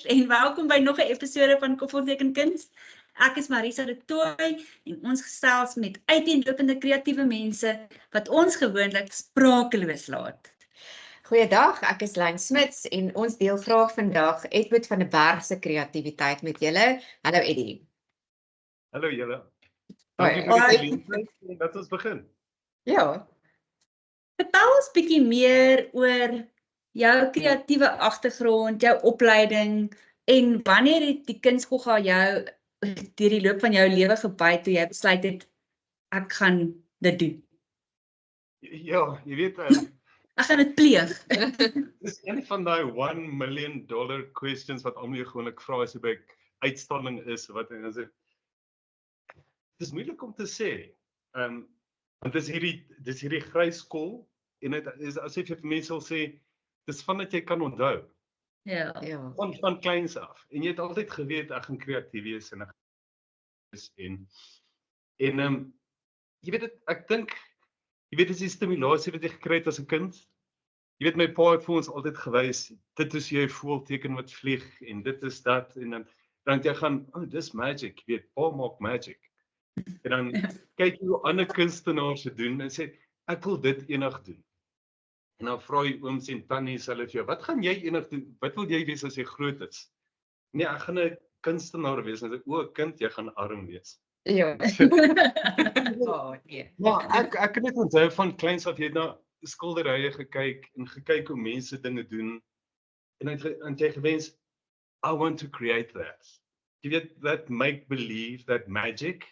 en welkom by nog 'n episode van Koffieteken Kuns. Ek is Marisa de Tooy en ons gesels met uiteenlopende kreatiewe mense wat ons gewoonlik sprakeloos laat. Goeiedag, ek is Lyn Smits en ons deel graag vandag Edward van der Berg se kreatiwiteit met julle. Hallo Eddie. Hallo julle. Hoi. Dankie vir die geleentheid en dat ons begin. Ja, Vertel ons bietjie meer oor jou kreatiewe agtergrond, jou opleiding en wanneer het die kunsgogga jou deur die loop van jou lewe gebyt toe jy besluit het ek gaan dit doen. Ja, jy weet, Ek gaan dit pleeg. dis een van daai $1 million questions wat almal gewoonlik vra as jy by uitstalling is wat en as dit is moeilik om te sê. Want dis hierdie grys kol en dit is asof jy vir mense wil sê dis van dat jy kan onthou Ja. ja. van kleins af en jy het altyd geweet ek gaan kreatief wees en ek is en jy weet dit ek dink jy weet dis die stimulasie wat jy gekry het as 'n kind. Jy weet my pa het vir ons altyd gewys dit is jy voel teken wat vlieg en dit is dat en dan jy gaan dis magic, jy weet pa maak magic. En dan kyk jy hoe ander kunstenaars dit doen en sê ek wil dit eendag doen. En dan vra jy ooms en tannies hulle vir jou, wat gaan jy eendag doen? Wat wil jy wees as jy groot is? Nee, ek gaan 'n kunstenaar wees. En ek sê, o, kind, jy gaan arm wees. Ja. Oh, nee. Maar ek kan net onthou van kleins af jy het na skilderye gekyk hoe mense dinge doen. En jy gewens, I want to create that. Jy weet, that make believe, that magic.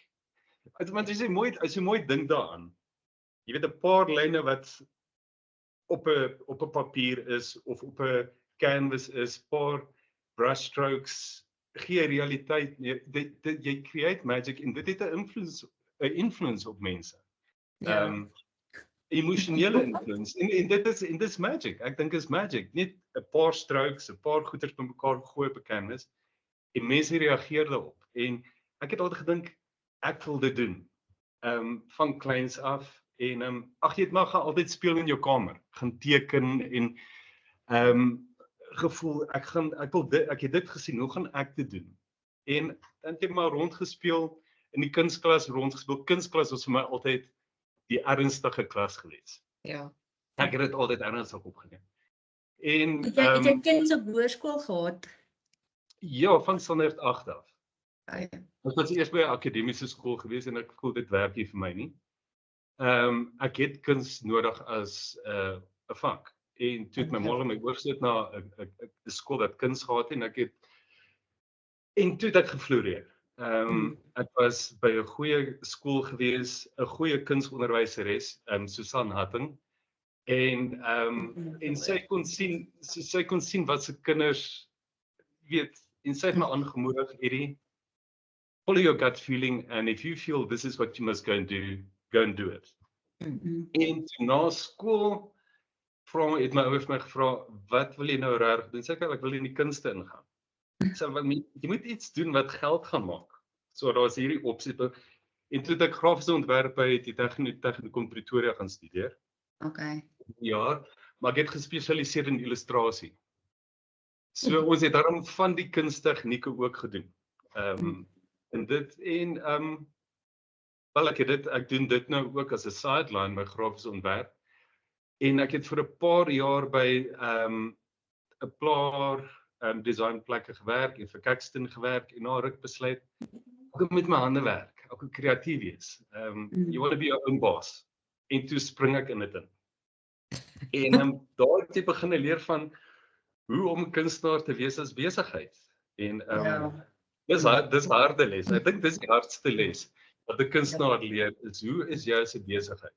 Want as jy mooi dink daaraan, jy weet 'n paar lyne wat op 'n papier is of op 'n canvas is, paar brushstrokes gee realiteit. Jy create magic en dit het 'n influence op mense. Ja. Emosionele influence en dit is magic. Ek dink is magic. Net 'n paar strokes, 'n paar goeters bymekaar gooi op 'n canvas en mense reageer daarop. En ek het altyd gedink ek wil dit doen. Van kleins af en jy het maar gaan altyd speel in jou kamer, gaan teken en gevoel ek het dit gesien, hoe gaan ek dit doen? En dan het ek maar rondgespeel in die kunstklas rondgespeel. Kunstklas was vir my altyd die ernstige klas gewees. Ja. Ek het dit altyd ernstig opgeneem. En Het jy kinders op hoërskool gehad? ja, van standaard 8 af. Ja. Ek was eers by 'n akademiese skool gewees en ek voel dit werk nie vir my nie. Ek het kuns nodig as 'n vak. En toe het my ma my oorgesit na 'n skool wat kuns gehad het en toe het ek gefloreer. Ek was by 'n goeie skool gewees, 'n goeie kunsonderwyseres, Susan Hatting. En sy kon sien wat se kinders weet en sy het my aangemoedig, Eddie, follow your gut feeling and if you feel this is what you must go and do it. En toe na skool het my ouers my gevra, wat wil jy nou reg doen? Sê ek wil in die kunste ingaan. So jy moet iets doen wat geld gaan maak. So daar's hierdie opsie. En toe het ek grafiese ontwerp by die Technikon Pretoria gaan studeer. Okay. Ja, maar ek het gespesialiseer in illustrasie. So ons het daarom van die kunstegnieke ook gedoen. En wel ek doen dit nou ook as 'n sideline by grafiese ontwerp. En ek het vir 'n paar jaar by 'n paar designplekke gewerk en vir Caxton gewerk en na ruk besluit ek moet my hande werk, ek moet kreatief wees. You want to be your own boss. En toe spring ek in dit in. En daar het jy begin leer van hoe om 'n kunstenaar te wees as besigheid. En dis harde les. Ek dink dis die hardste les wat 'n kunstenaar leer is hoe is jy as 'n besigheid?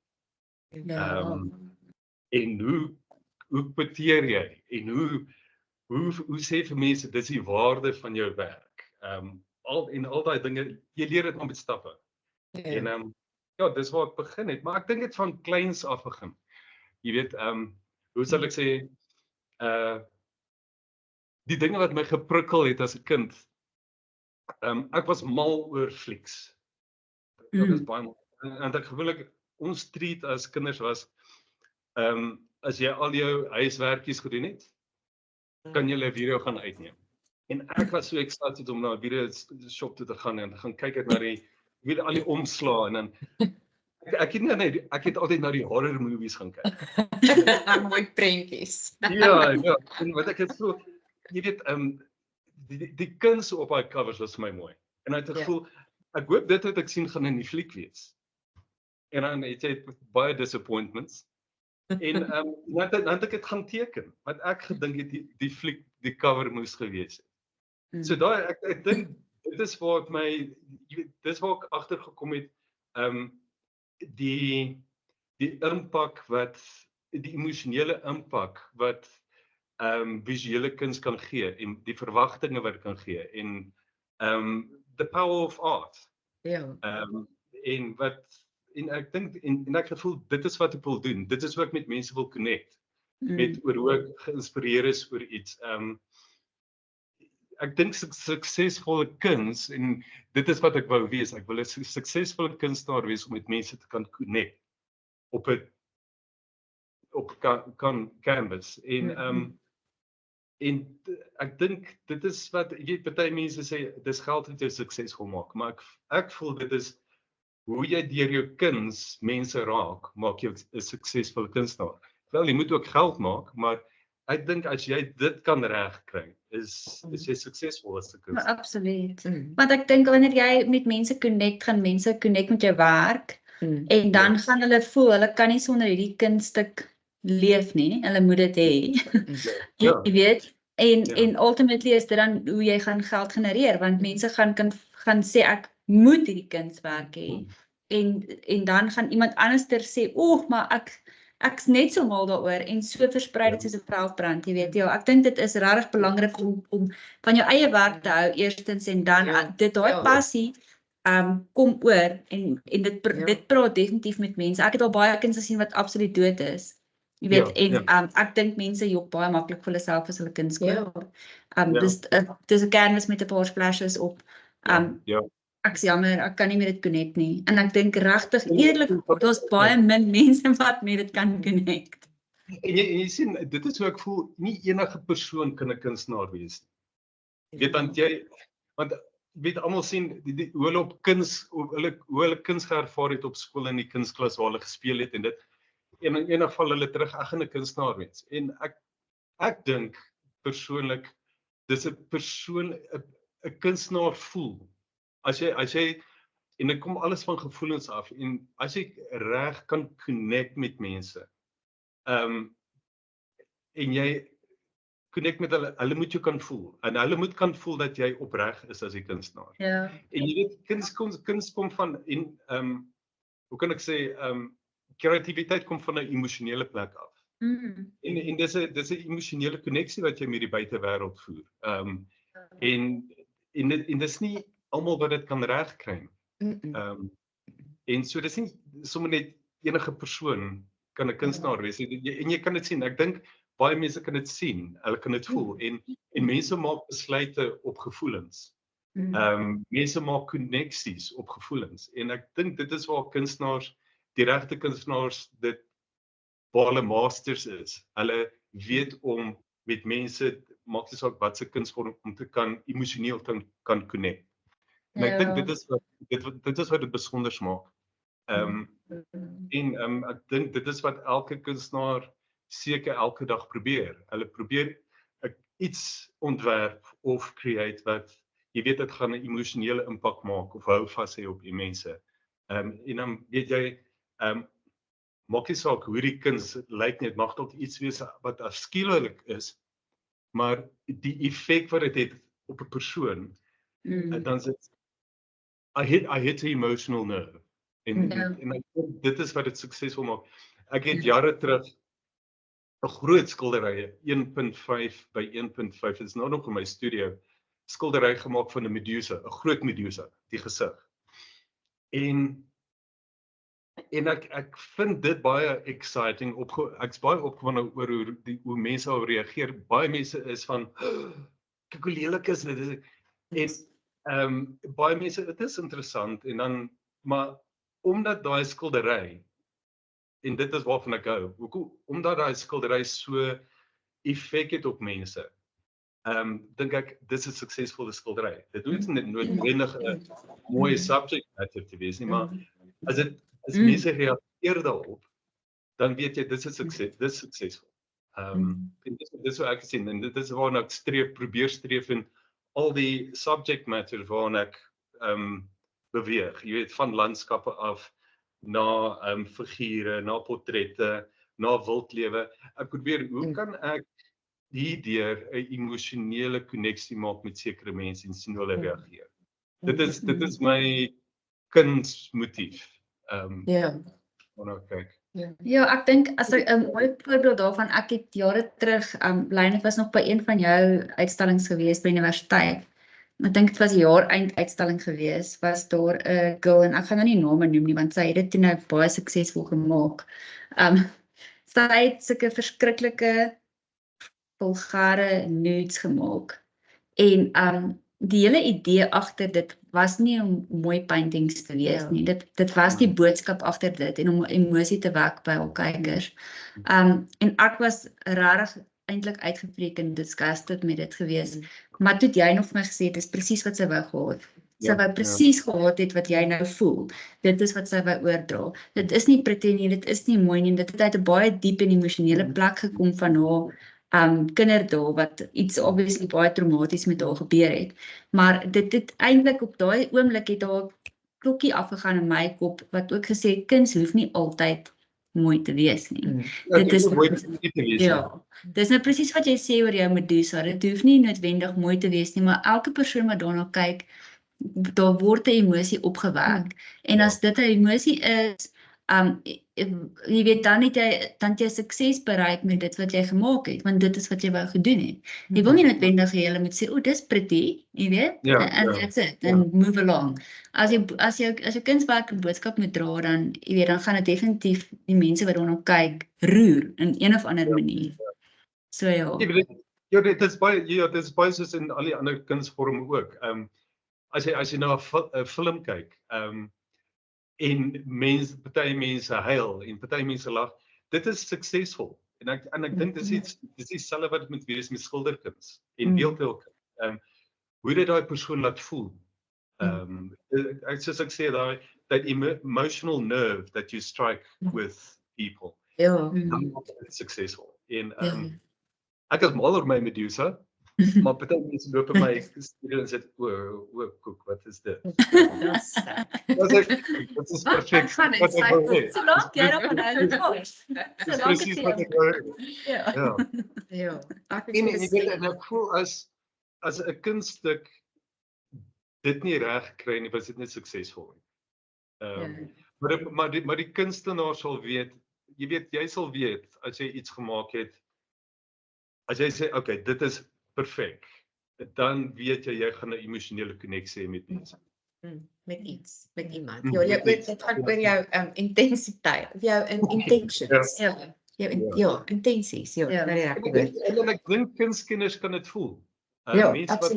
En hoe kwoteer jy en hoe sê vir mense dis die waarde van jou werk. Al daai dinge, jy leer dit maar met stappe. En ja, dis waar ek begin het, maar ek dink dit van kleins af begin. Jy weet, hoe sal ek sê, die dinge wat my geprikkel het as 'n kind. Ek was mal oor flieks. Dit is baie mal. En ek gewoonlik ons treat as kinders was as jy al jou huiswerkies gedoen het, kan jy 'n video gaan uitneem. En ek was so excited om na 'n video shop toe te gaan en gaan kyk ek na die weet al die omslae en dan ek het altyd na die horror movies gaan kyk. Mooi prentjies. Ja, en wat ek het so jy weet die kuns op daai covers was vir my mooi. En ek het gevoel ek hoop dit wat ek sien gaan in die fliek wees. En dan het jy baie disappointments. En dan het ek dit gaan teken, want ek gedink het die fliek die cover moes gewees het. So daai ek dink dit is waar my dis waar ek agtergekom het die impak wat die emosionele impak wat visuele kuns kan gee en die verwagtinge wat dit kan gee en the power of art. Ja. En ek dink en ek gevoel dit is wat ek wil doen. Dit is hoe ek met mense wil connect. Met oor hoe ek geïnspireer is oor iets. Ek dink suksesvolle kuns en dit is wat ek wou wees. Ek wil 'n suksesvolle kunstenaar wees om met mense te kan connect op 'n canvas. En ek dink dit is wat jy weet baie mense sê dis geld wat jou suksesvol maak, maar ek voel dit is hoe jy deur jou kuns mense raak, maak jou 'n suksesvolle kunstenaar. Wel, jy moet ook geld maak, maar ek dink as jy dit kan regkry, is jy suksesvol as 'n kunstenaar. Absoluut. Want ek dink wanneer jy met mense connect, gaan mense connect met jou werk en dan gaan hulle voel, hulle kan nie sonder hierdie kunststuk leef nie, hulle moet dit hê. Jy weet, en ultimately is dit dan hoe jy gaan geld genereer, want mense gaan sê ek moet hierdie kunswerk hê. En dan gaan iemand anderster sê, maar ek's net so mal daaroor en so versprei dit soos 'n veldbrand, jy weet. Ja, ek dink dit is regtig belangrik om van jou eie werk te hou eerstens en dan dit daai passie kom oor en dit praat definitief met mense. Ek het al baie kuns gesien wat absoluut dood is. Jy weet, ek dink mense jok baie maklik vir hulle self as hulle kuns koop. Dis 'n canvas met 'n paar splashes op. Ek is jammer, ek kan nie met dit connect nie. En ek dink regtig eerlik, daar's baie min mense wat met dit kan connect. En jy sien, dit is hoe ek voel, nie enige persoon kan 'n kunstenaar wees nie. Jy weet, want weet almal sien hoe hulle op hoe hulle kuns geervaar het op skool in die kunsklas waar hulle gespeel het en dit en in enige geval hulle terug ek gaan 'n kunstenaar wees. En ek dink persoonlik dis 'n kunstenaar voel. As jy en dit kom alles van gevoelens af en as jy reg kan connect met mense. En jy connect met hulle moet jou kan voel en hulle moet kan voel dat jy opreg is as 'n kunstenaar. Ja. En jy weet kuns kom van hoe kan ek sê kreatiwiteit kom van 'n emosionele plek af. En dis 'n emosionele koneksie wat jy met die buitewêreld voer. En dis nie almal wat dit kan regkry. En so dis nie sommer net enige persoon kan 'n kunstenaar wees en jy kan dit sien. Ek dink baie mense kan dit sien. Hulle kan dit voel en mense maak besluite op gevoelens. Mense maak koneksies op gevoelens en ek dink dit is waar kunstenaars, die regte kunstenaars dit waar hulle masters is. Hulle weet om met mense maak nie saak wat se kunsvorm om te kan emosioneel kan connect. En ek dink dit is wat dit besonder maak. Ek dink dit is wat elke kunstenaar seker elke dag probeer. Hulle probeer iets ontwerp of create wat jy weet dit gaan 'n emosionele impak maak of hou vas hê op die mense. En dan weet jy maak nie saak hoe die kuns lyk nie, mag dalk iets wees wat afskuwelik is, maar die effek wat dit het op 'n persoon, dan is dit I hit an emotional nerve. En ek dink dit is wat dit suksesvol maak. Ek het jare terug 'n groot skildery, 1.5 by 1.5, dit is nou nog in my studio, skildery gemaak van 'n medusa, 'n groot medusa, die gesig. En ek vind dit baie exciting, ek's baie opgewonde oor hoe mense daarop reageer. Baie mense is van, kyk hoe lelik is dit. En baie mense, dit is interessant, en dan, maar omdat daai skildery, en dit is waarvan ek hou, omdat daai skildery so effek het op mense, dink ek dis 'n suksesvolle skildery. Dit hoef nie noodwendig 'n mooi subject matter te wees nie, maar as mense reageer daarop, dan weet jy dis 'n sukses, dis suksesvol. En dis wat ek sien en dit is waarna ek probeer streef in al die subject matter waarna ek beweeg. Jy weet van landskappe af na figure, na portrette, na wildlewe. Ek probeer hoe kan ek hierdeur 'n emosionele koneksie maak met sekere mense en sien hoe hulle reageer. Dit is my kunsmotief. Waarna ek kyk. Ja, ek dink as 'n mooi voorbeeld daarvan, ek het jare terug, Lynne was nog by een van jou uitstallings gewees by universiteit. Ek dink dit was 'n jaar eind uitstalling gewees, was daar 'n girl en ek gaan nou nie name noem nie want sy het dit toe nou baie suksesvol gemaak. Sy het sulke verskriklike vulgare nudes gemaak. En die hele idee agter dit was nie om mooi paintings te wees nie. Dit was die boodskap agter dit en om emosie te wek by haar kykers. En ek was regtig eintlik uitgefreek en disgusted met dit gewees. Maar toe het jy nog vir my gesê, dis presies wat sy wou gehad. Sy wou presies gehad het wat jy nou voel. Dit is wat sy wou oordra. Dit is nie pretend nie, dit is nie mooi nie. Dit het uit 'n baie diep en emosionele plek gekom van haar kinderdae wat iets obviously baie traumaties met haar gebeur het. Maar dit het eintlik op daai oomblik het haar klokkie afgegaan in my kop wat ook gesê het kuns hoef nie altyd mooi te wees nie. Dit is dis nou presies wat jy sê oor jou Medusa. Dit hoef nie noodwendig mooi te wees nie, maar elke persoon wat daarna kyk, daar word 'n emosie opgewek. En as dit 'n emosie is, jy weet dan het jy sukses bereik met dit wat jy gemaak het, want dit is wat jy wou gedoen het. Jy wil nie noodwendig hê hulle moet sê, "O, dis pretty," jy weet, and that's it, and move along. As jou kunswerk 'n boodskap moet dra, dan jy weet, dan gaan dit definitief die mense wat daarna kyk roer in een of ander manier. So ja. Dit is baie soos in al die ander kunsvorme ook. As jy na 'n film kyk, en party mense huil en party mense lag, dit is suksesvol. En ek dink dis dieselfde wat moet wees met skilderkuns en beeldhouwkuns. Hoe dit daai persoon laat voel. Soos ek sê, that emotional nerve that you strike with people. Dan is dit suksesvol. En ek is mal oor my Medusa, maar party mense loop by my studio en sê, o, koek, wat is dit? Dit is perfek. So lank jy daarvan hou, dit was. So lank Presies wat ek wou. En ek voel as 'n kunststuk dit nie reg kry nie, was dit net suksesvol. Maar die kunstenaar sal weet, jy sal weet as jy iets gemaak het, as jy sê, okay, dit is perfek, dan weet jy gaan 'n emosionele koneksie hê met mense. Met iets, met iemand. Dit gaan oor jou intensiteit, of jou intentions. Intensies. En ek dink kunstkenners kan dit voel. Mense wat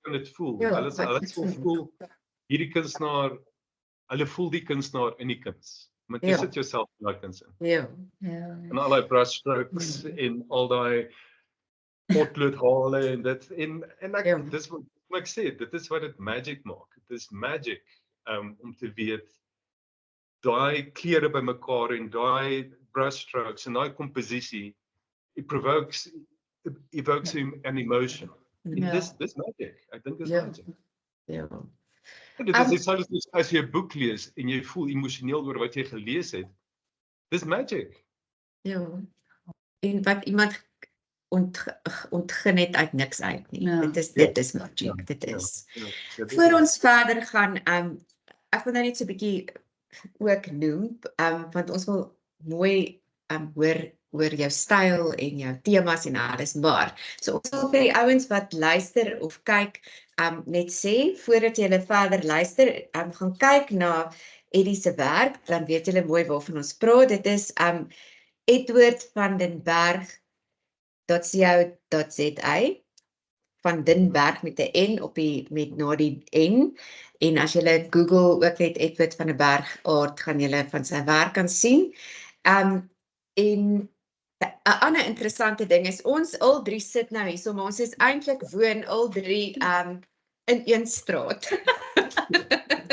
kan dit voel. Hulle sal voel, hierdie kunstenaar, hulle voel die kunstenaar in die kuns. Maar jy sit jouself in daai kuns in. En al die brushstrokes en al die potloodhale en dit en ek dis wat ek sê, dit is wat dit magic maak. Dit is magic om te weet daai kleure bymekaar en daai brushstrokes en daai komposisie, it evokes an emotion. En dis magic. Ek dink dis magic. Dit is dieselfde as jy 'n boek lees en jy voel emosioneel oor wat jy gelees het. Dis magic. En wat iemand ontgin het uit niks uit nie. Dit is magic. Dit is. Voor ons verder gaan, ek wil nou net so 'n bietjie ook noem, want ons wil mooi hoor jou styl en jou temas en alles, maar so ons wil vir die ouens wat luister of kyk, net sê, voordat jy verder luister, gaan kyk na Eddie se werk, dan weet julle mooi waarvan ons praat. Dit is Edward van den Berg .co.za, van den Berg met 'n N met na die N, en as julle Google ook net Edward van den Berg aard, gaan julle van sy werk kan sien. En 'n ander interessante ding is ons al drie sit nou hier, so maar ons is eintlik woon al drie in een straat.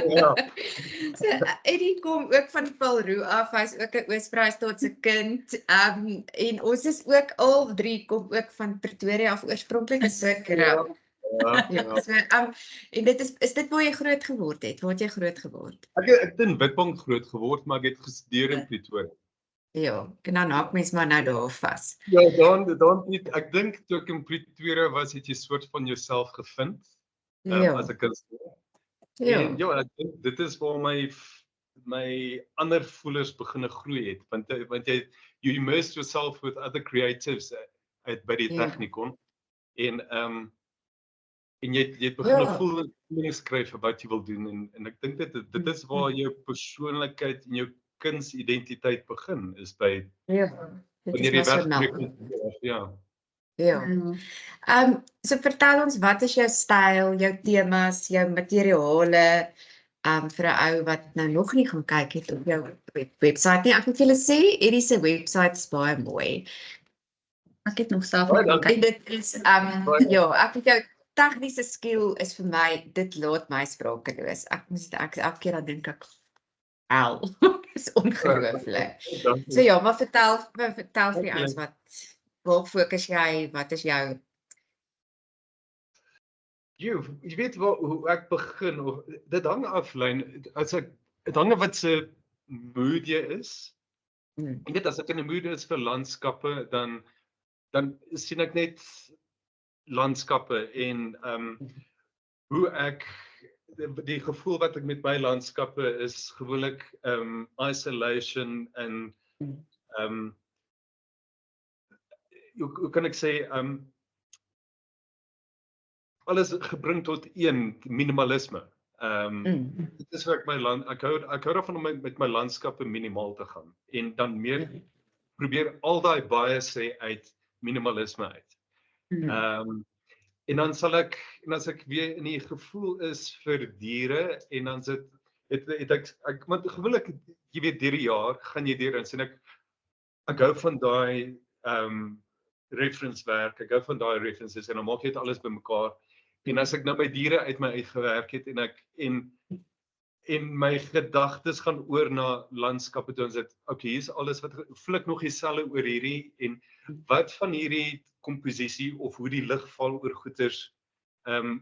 Ja. So Eddie kom ook van Paulroe af, hy's ook 'n Oos-Vrystaat se kind. En ons is ook al drie kom ook van Pretoria af oorspronklik, so ja, so en dit is dit waar jy groot geword het? Waar het jy groot geword? Ek het in Witbank groot geword, maar ek het gestudeer in Pretoria. Ja, en dan haak mens maar nou daar vas. Ja, dan nie. Ek dink toe ek in Pretoria was, het jy soort van jouself gevind. Ja. As 'n kunstenaar. Ja. En ja, ek dink dit is waar my ander voelers begin groei het, want you immerse yourself with other creatives uit by die Ja. Technikon. En jy het begin Ja. voelings skryf vir wat jy wil doen en ek dink dit is waar jou persoonlikheid en jou kunsidentiteit begin is by Ja. Dit wanneer is jy nasionaal. werk. Ja. Ja. So vertel ons, wat is jou styl, jou temas, jou materiale, vir 'n ou wat nou nog nie gaan kyk het op jou webwerf nie. Ek moet julle sê, Eddie se webwerf is baie mooi. Ek het nog self Baie nie dankie. En dit is ja, ek het jou tegniese skill is vir my, dit laat my sprakeloos. Ek elke keer dan dink ek, is ongelooflik. So ja, maar vertel vir die ouens waar fokus jy, wat is jou Jy weet hoe ek begin of dit hang af lyn dit hang af wat se mood jy is. Jy weet as ek in 'n mood is vir landskappe dan sien ek net landskappe en hoe ek die gevoel wat ek met my landskappe is gewoonlik isolation en hoe kan ek sê alles gebring tot een minimalisme. Dit is waar ek hou daarvan om met my landskappe minimaal te gaan en dan meer probeer al daai bias sê uit minimalisme uit. En dan sal ek en as ek weer in die gevoel is vir diere en dan het ek want gewoonlik jy weet deur die jaar gaan jy deur en sien ek hou van daai reference werk, ek hou van daai references en dan maak jy dit alles bymekaar. En as ek nou my diere uit my uitgewerk het en my gedagtes gaan oor na landskappe toe en sê okay, hier's alles wat voel ek nog dieselfde oor hierdie en wat van hierdie komposisie of hoe die lig val oor goeters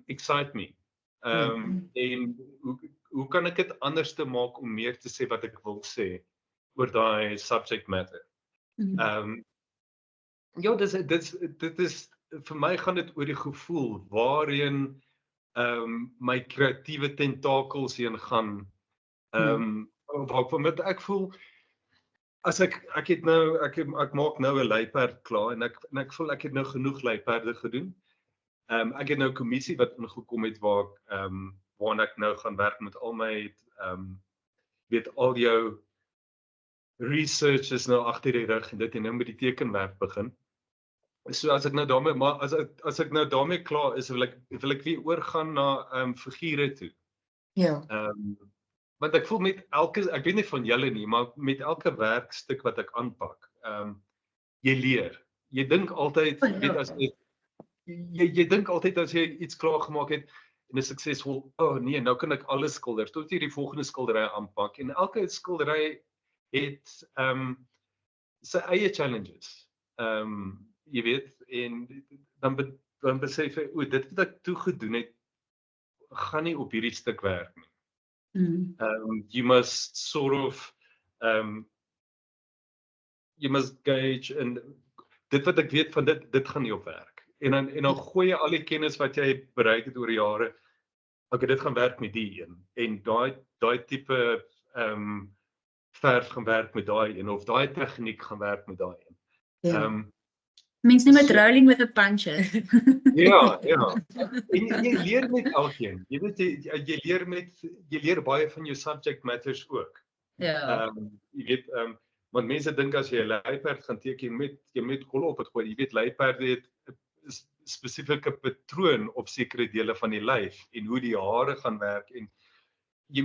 excite me. En hoe kan ek dit anders te maak om meer te sê wat ek wil sê oor daai subject matter. Ja, dit is vir my gaan dit oor die gevoel waarheen my kreatiewe tentakels heen gaan. Waarvan ek voel as ek maak nou 'n luiperd klaar en ek voel ek het nou genoeg luiperde gedoen. Ek het nou 'n kommissie wat ingekom het waarna ek nou gaan werk met al my weet al jou research is nou agter die rug en dit en nou met die tekenwerk begin. So as ek nou daarmee maar as ek nou daarmee klaar is wil ek weer oorgaan na figure toe. Ja. Want ek voel met elke ek weet nie van julle nie, maar met elke werkstuk wat ek aanpak, jy leer. Jy dink altyd weet as jy dink altyd as jy iets klaar gemaak het en is suksesvol, nee, nou kan ek alles skilder tot jy die volgende skildery aanpak en elke skildery het sy eie challenges. Jy weet en dan besef ek dit wat ek toe gedoen het gaan nie op hierdie stuk werk nie. You must sort of you must gauge en dit wat ek weet van dit gaan nie op werk. En dan gooi jy al die kennis wat jy bereik het oor jare. Okay, dit gaan werk met die een en daai tipe verf gaan werk met daai een of daai tegniek gaan werk met daai een. Mens noem dit rolling with a puncher. Ja. En jy leer met elkeen. Jy weet jy leer baie van jou subject matters ook. Ja. Jy weet want mense dink as jy 'n luiperd gaan teken jy met kolle op het gooi. Jy weet luiperde het 'n spesifieke patroon op sekere dele van die lyf en hoe die hare gaan werk en jy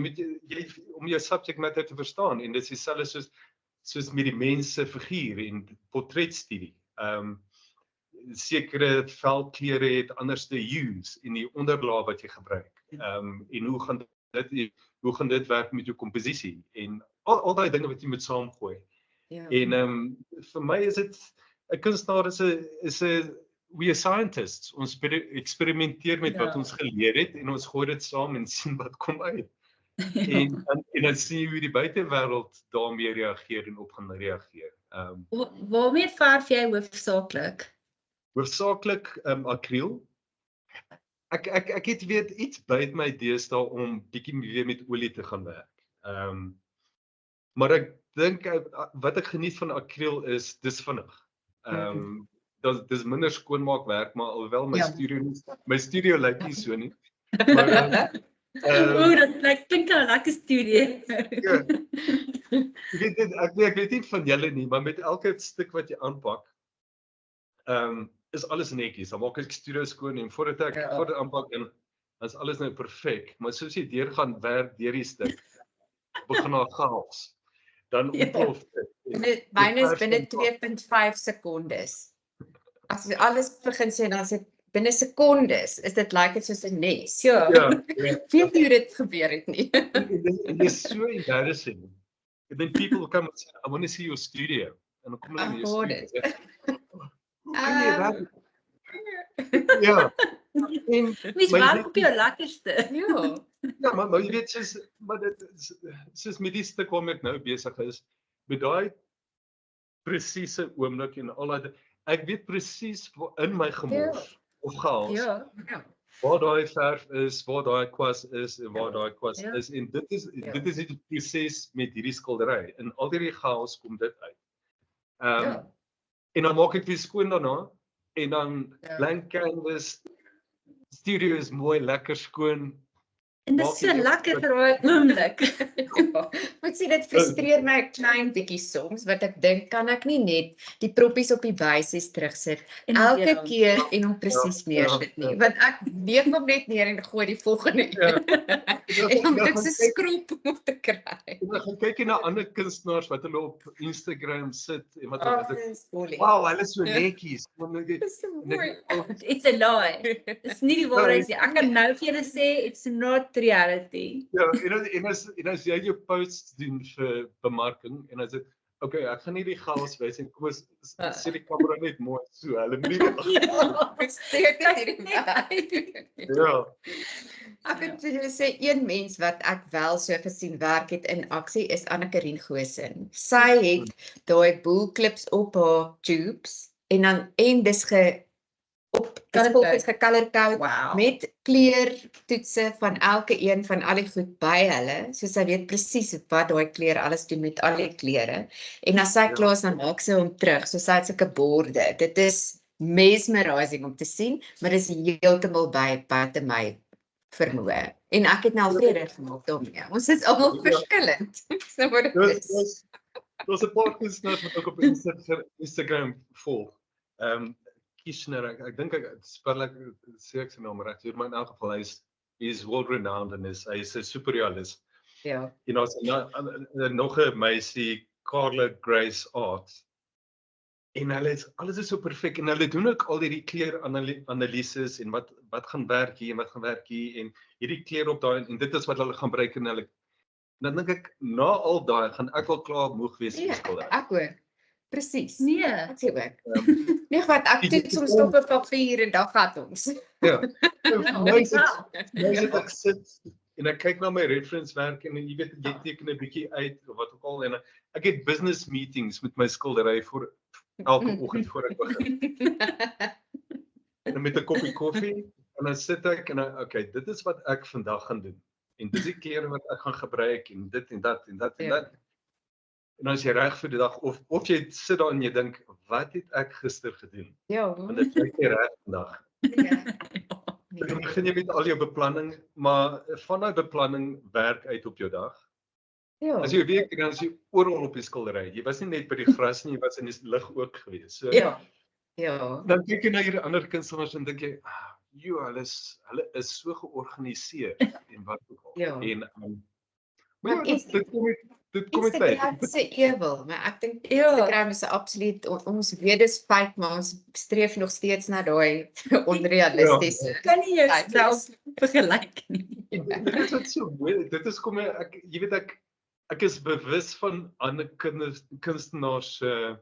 om jou subject matter te verstaan en dit is dieselfde soos soos met die mense figuur en portretstudie. Sekere velkleure het anderste hues in die onderlaag wat jy gebruik. En hoe gaan dit werk met jou komposisie en al daai dinge wat jy moet saamgooi. Ja. En vir my is dit 'n kunstenaar is 'n we are scientists. Ons eksperimenteer met wat ons geleer het en ons gooi dit saam en sien wat kom uit. En dan sien jy hoe die buitewêreld daarmee reageer en op gaan reageer. Waarmee verf jy hoofsaaklik? Hoofsaaklik akriel. Ek het weet iets byt my deesdae om bietjie weer met olie te gaan werk. Maar ek dink wat ek geniet van akriel is dis vinnig. Dis minder skoonmaakwerk, maar alhoewel my studio lyk nie so nie. Maar dat klink 'n lekker studie. ja. Ek weet nie van julle nie, maar met elke stuk wat jy aanpak, is alles netjies. Dan maak ek studio skoon en voordat ek aanpak en is alles nou perfek. Maar soos jy deurgaan werk deur die stuk, begin daar chaos. Dan ontplof dit. Myne is binne 2.5 sekondes. As jy alles begin sê, dan is dit binne sekondes, is dit lyk dit soos 'n nes. Ja. Weet nie hoe dit gebeur het nie. It is so embarrassing. And then people come and say, I want to see your studio. En dan kom hulle in jou studio. Ja. Wie werk op jou lekkerste? Ja, maar jy weet soos met die stuk waarmee ek nou besig is, met daai presiese oomblik en al daai ek weet presies in my gemors of chaos. Waar daai verf is, waar daai kwas is en waar daai kwas is en dit is die proses met hierdie skildery. In al hierdie chaos kom dit uit. En dan maak ek weer skoon daarna en dan blank canvas, studio is mooi, lekker skoon. En dit is so lekker vir daai oomblik. Moet sê dit frustreer my 'n klein bietjie soms, wat ek dink kan ek nie net die proppies op die wysies terugsit elke keer en hom presies neersit nie, want ek weeg hom net neer en gooi die volgende en om dit se skroep om te kry. Ek gaan kyk na ander kunstenaars wat hulle op Instagram sit en wat hulle wow, hulle is so netjies. It's a lie. It's nie die waarheid nie. Ek kan nou vir julle sê it's not reality. Ja, en as jy jou posts doen vir bemarking en as dit okay, ek gaan nie die chaos wys en kom ons sê die kamera net mooi so. Hulle moet Ja. Ek het vir julle sê een mens wat ek wel so gesien werk het in aksie is Anne-Karin Goosen. Sy het daai bullclips op haar tubes en dis gecolor-code met kleurtoetse van elke een van al die goed by hulle, so sy weet presies wat daai kleur alles doen met al die kleure. En as sy klaar is, dan maak sy hom terug, so sy het sulke borde. Dit is mesmerizing om te sien, maar dis heeltemal buite my vermoë. En ek het nou al vrede gemaak daarmee. Ons is almal verskillend. So wat dit is. Daar's 'n paar kunstenaars wat ook op Instagram volg. Kishner, ek dink ek spel ek sê ek sy naam reg, maar in elk geval hy is world renowned en hy is 'n superrealis. Ja. En ons nog 'n meisie, Carla Grace Art. En alles is so perfek en hulle doen ook al hierdie kleuranalises en wat gaan werk hier en wat gaan werk hier en hierdie kleur op daai en dit is wat hulle gaan gebruik en hulle dan dink ek na al daai gaan ek al klaar moeg wees vir skilder. Ek ook. Presies. Nee. Ek sê ook. Nee, wat ek doen soms stop op papier en dan vat ons. Ja. Nou ek sit en ek kyk na my reference werk en jy weet jy teken 'n bietjie uit of wat ook al en ek het business meetings met my skildery voor elke oggend voor ek begin. En met 'n koppie koffie en dan sit ek en okay, dit is wat ek vandag gaan doen. En dis die kleure wat ek gaan gebruik en dit en dat en dat en dat. En dan is jy reg vir die dag of jy sit daar en jy dink, wat het ek gister gedoen? Ja. Want dit lyk nie reg vandag. Dan begin jy met al jou beplanning, maar van daai beplanning werk uit op jou dag. Ja. As jy weet dan is jy oral op die skildery. Jy was nie net by die gras nie, jy was in die lig ook gewees. So ja. Ja. Dan kyk jy na hierdie ander kunstenaars en dink jy, hulle is so georganiseer en wat ook al. Ja. En maar dit dit kom met tyd. Instagram is 'n ewel, maar ek dink Ja. Instagram is 'n absoluut ons weet dis feit, maar ons streef nog steeds na daai onrealistiese. Kan nie Kijk, jouself vergelyk nie. Dit is wat so mooi, dit is kom jy weet ek is bewus van ander kunstenaars se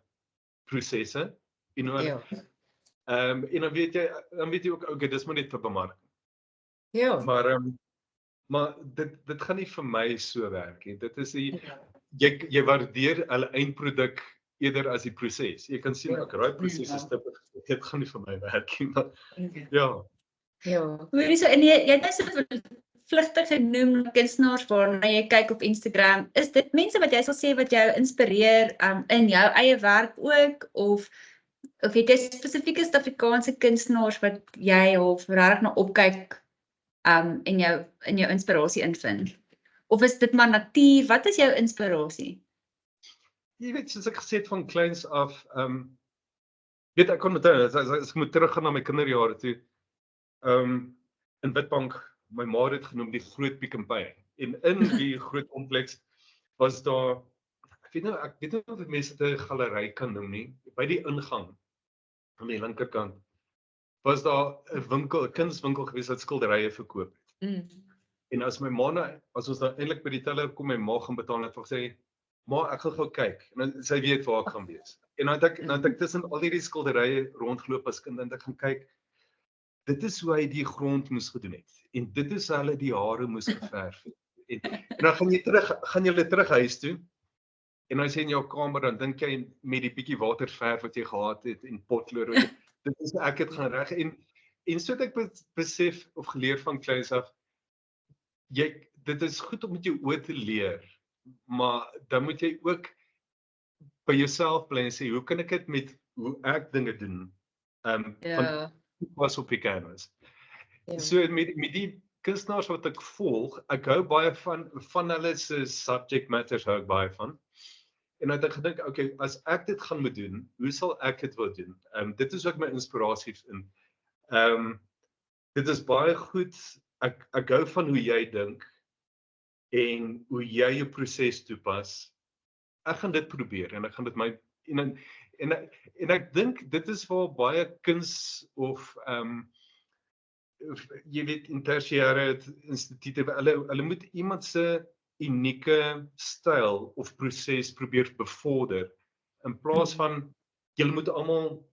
prosesse, en dan weet jy ook, okay, dis maar net vir bemarking. Ja. Maar dit gaan nie vir my so werk nie. Dit is jy waardeer hulle eindproduk eerder as die proses. Jy kan sien ook daai proses is dit gaan nie vir my werk nie, maar ja. Hoorie so, en jy het nou so vlugtig genoem kunstenaars waarna jy kyk op Instagram. Is dit mense wat jy sal sê wat jou inspireer in jou eie werk ook, of het jy spesifieke Suid-Afrikaanse kunstenaars wat jy of regtig na opkyk in jou inspirasie invind? Of is dit maar natuur? Wat is jou inspirasie? Jy weet, soos ek gesê het van kleins af, weet ek kon onthou, as ek moet teruggaan na my kinderjare toe, in Witbank, my ma het genoem die Groot Pick n Pay. En in die groot kompleks was daar, ek weet nie of mense dit 'n galery kan noem nie, by die ingang aan die linkerkant was daar 'n winkel, 'n kunswinkel gewees wat skilderye verkoop het. En as my ma as ons dan eintlik by die teller kom, my ma gaan betaal, het gesê, "Ma, ek gaan gou kyk." En dan sy weet waar ek gaan wees. En dan het ek tussen al hierdie skilderye rondgeloop as kind en ek gaan kyk. Dit is hoe hy die grond moes gedoen het. En dit is hoe hulle die hare moes geverf het. En dan gaan jy terug huis toe. En as jy in jou kamer, dan dink jy met die bietjie waterverf wat jy gehad het en potlood. Dit is ek het gaan reg. En so het ek besef of geleer van kleins af, dit is goed om met jou oë te leer, maar dan moet jy ook by jouself bly en sê, hoe kan ek dit met hoe ek dinge doen? Van was op die canvas. So met die kunstenaars wat ek volg, ek hou baie van hulle se subject matters hou ek baie van. En dan het ek gedink, okay, as ek dit gaan moet doen, hoe sal ek dit wil doen? Dit is ook my inspirasie in. Dit is baie goed, ek hou van hoe jy dink en hoe jy jou proses toepas. Ek gaan dit probeer en ek gaan dit my en ek dink dit is waar baie kuns of jy weet in tersiêre instituute hulle moet iemand se unieke styl of proses probeer bevorder in plaas van julle moet almal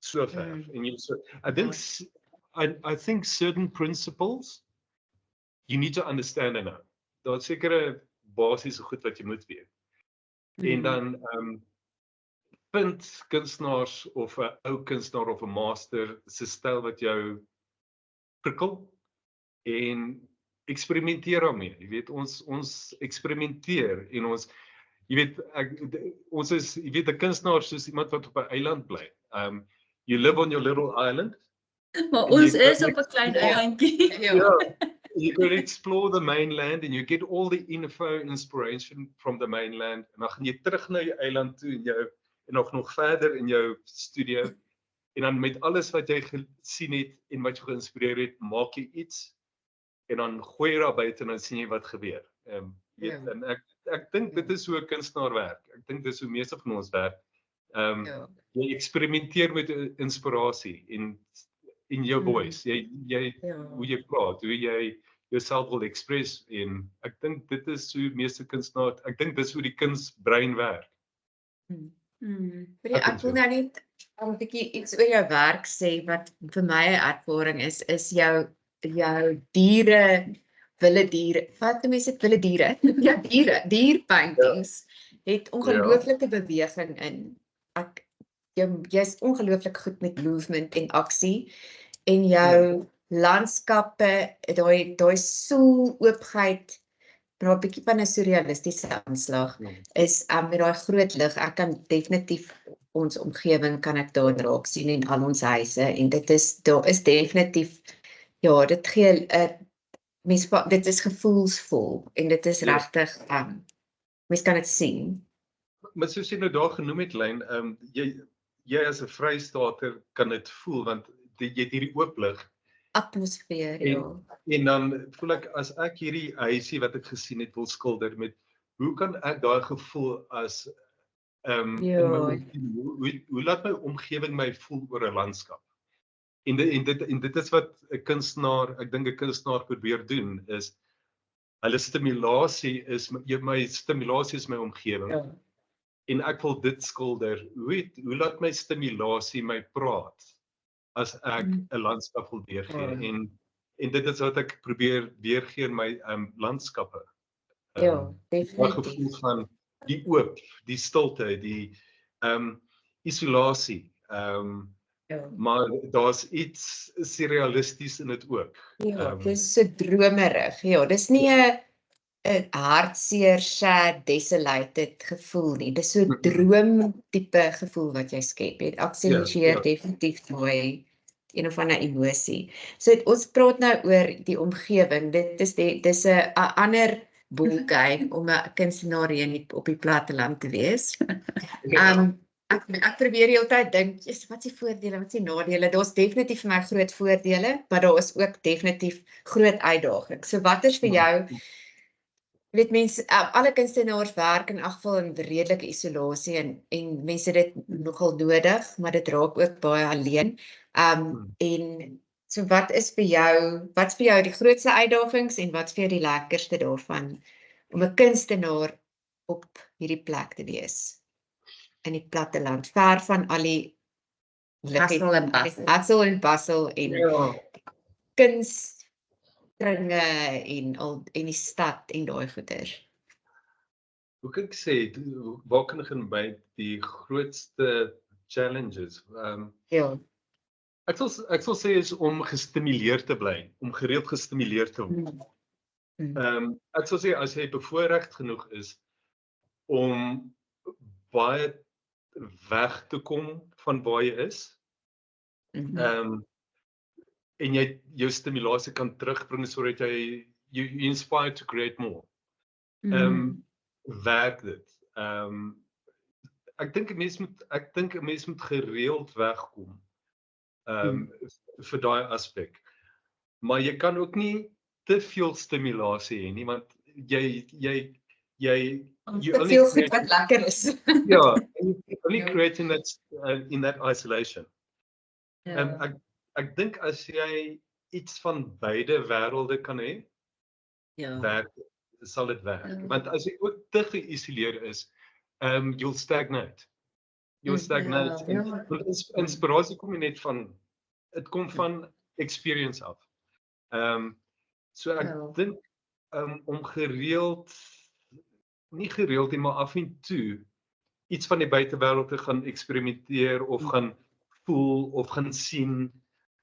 so verf en jy so I think certain principles you need to understand and know. Daar's sekere basiese goed wat jy moet weet. En dan vind kunstenaars of 'n ou kunstenaar of 'n master se styl wat jou prikkel en eksperimenteer daarmee. Jy weet ons eksperimenteer en ons jy weet ons is jy weet 'n kunstenaar soos iemand wat op 'n eiland bly. You live on your little island. Maar ons is op 'n klein eilandjie. You can explore the mainland and you get all the inspiration from the mainland en dan gaan jy terug na jou eiland toe en nog verder in jou studio en dan met alles wat jy gesien het en wat jou geïnspireer het, maak jy iets en dan gooi jy daar buite en dan sien jy wat gebeur. En ek dink dit is hoe 'n kunstenaar werk. Ek dink dis hoe meeste van ons werk. Jy eksperimenteer met inspirasie in jou voice. Jy hoe jy praat, hoe jy jouself wil express en ek dink dit is hoe meeste kunstenaars, ek dink dis hoe die kunsbrein werk. Ek wil nou net 'n bietjie iets oor jou werk sê wat vir my 'n ervaring is jou wilde diere, wat mense dit wilde diere? Ja, dierpaintings het ongelooflike beweging in. Jy's ongelooflik goed met movement en aksie en jou landskappe, daai soel oopheid, maar 'n bietjie van 'n surrealistiese aanslag is met daai groot lig. Ek kan definitief ons omgewing kan ek daar raak sien en al ons huise en daar is definitief dit gee dit is gevoelsvol en dit is regtig mens kan dit sien. Maar soos jy nou daar genoem het Lyn, jy as 'n Vrystater kan dit voel want jy het hierdie oop lig atmosfeer en dan voel ek as ek hierdie huisie wat ek gesien het wil skilder met hoe kan ek daai gevoel as in my Ja. omgewing, hoe laat my omgewing my voel oor 'n landskap? En dit is wat 'n kunstenaar, ek dink 'n kunstenaar probeer doen, is hulle stimulasie is my stimulasie is my omgewing. Ja. En ek wil dit skilder. Hoe laat my stimulasie my praat as ek 'n landskap wil weergee? En dit is wat ek probeer weergee in my landskappe. Ja, Die definitief. gevoel van die oop, die stilte, die isolasie. Ja. Maar daar's iets surrealisties in dit ook. Ja, dis so dromerig. Ja, dis nie 'n hartseer, sad, desolated gevoel nie. Dis so 'n droom tipe gevoel wat jy skep. Dit aksentueer definitief daai een of ander emosie. So ons praat nou oor die omgewing. Dis 'n ander boelkyn om 'n kunstenaar hier op die platteland te wees. Ek probeer die hele tyd dink, wat is die voordele, wat is die nadele? Daar's definitief vir my groot voordele, maar daar is ook definitief groot uitdagings. So wat is vir jou, weet mense, alle kunstenaars werk in elk geval in redelike isolasie en mense het dit nogal nodig, maar dit raak ook baie alleen. En so wat is vir jou die grootste uitdagings en wat is vir jou die lekkerste daarvan om 'n kunstenaar op hierdie plek te wees? In die platteland, ver van al die hustle en bustle en kunstringe en die stad en daai goeder. Hoe kan ek sê, waar kan ek by die grootste challenges? Ja. Ek sal sê is om gestimuleerd te bly, om gereeld gestimuleerd te word. Ek sal sê as jy bevoorreg genoeg is om baie weg te kom van waar jy is, en jy jou stimulasie kan terugbring sodat jy you inspired to create more. Werk dit. Ek dink 'n mens moet gereeld wegkom vir daai aspek. Maar jy kan ook nie te veel stimulasie hê nie, want jy te veel goed wat lekker is. Ja, only creating that in that isolation. Ek dink as jy iets van beide wêrelde kan hê, sal dit werk. Want as jy ook te geïsoleer is, you'll stagnate. You'll stagnate. Inspirasie kom net van, dit kom van experience af. So ek dink om nie gereeld nie, maar af en toe iets van die buitewêreld te gaan eksperimenteer of gaan voel of gaan sien,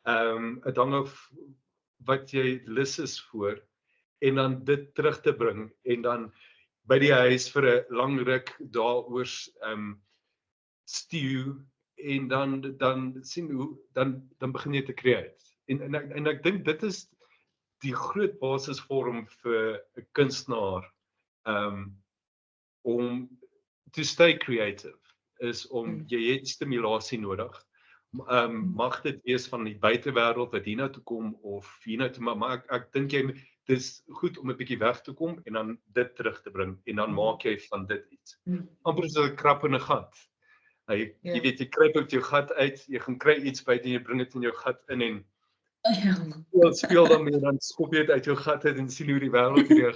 'n ding of wat jy lus is voor en dan dit terug te bring en dan by die huis vir 'n lang ruk daaroor stew en dan sien hoe dan begin jy te create. En ek dink dit is die groot basisvorm vir 'n kunstenaar om to stay creative is om jy het stimulasie nodig. Mag dit wees van die buitewêreld wat hiernatoe kom of hiernatoe, maar ek dink dis goed om 'n bietjie weg te kom en dan dit terug te bring en dan maak jy van dit iets. Amper so 'n krap in 'n gat. Jy weet, jy kruip uit jou gat uit, jy gaan kry iets buite en jy bring dit in jou gat in en speel dan mee, dan skop jy dit uit jou gat uit en sien hoe die wêreld reageer.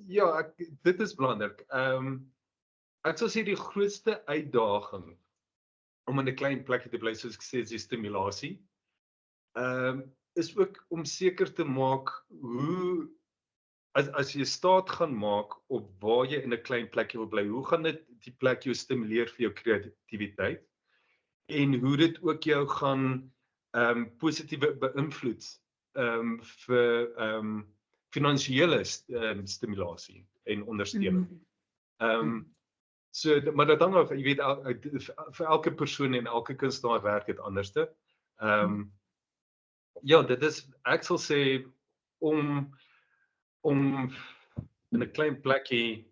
Ja, dit is belangrik. Ek sal sê die grootste uitdaging om in 'n klein plekkie te bly, soos ek sê, is die stimulasie. Is ook om seker te maak hoe as jy staat gaan maak op waar jy in 'n klein plekkie wil bly, hoe gaan dit die plek jou stimuleer vir jou kreatiwiteit en hoe dit ook jou gaan positief beïnvloed vir finansiële stimulasie en ondersteuning. So maar dit hang af, jy weet, vir elke persoon en elke kunstenaar werk dit anderste. Ja, dit is, ek sal sê om in 'n klein plekkie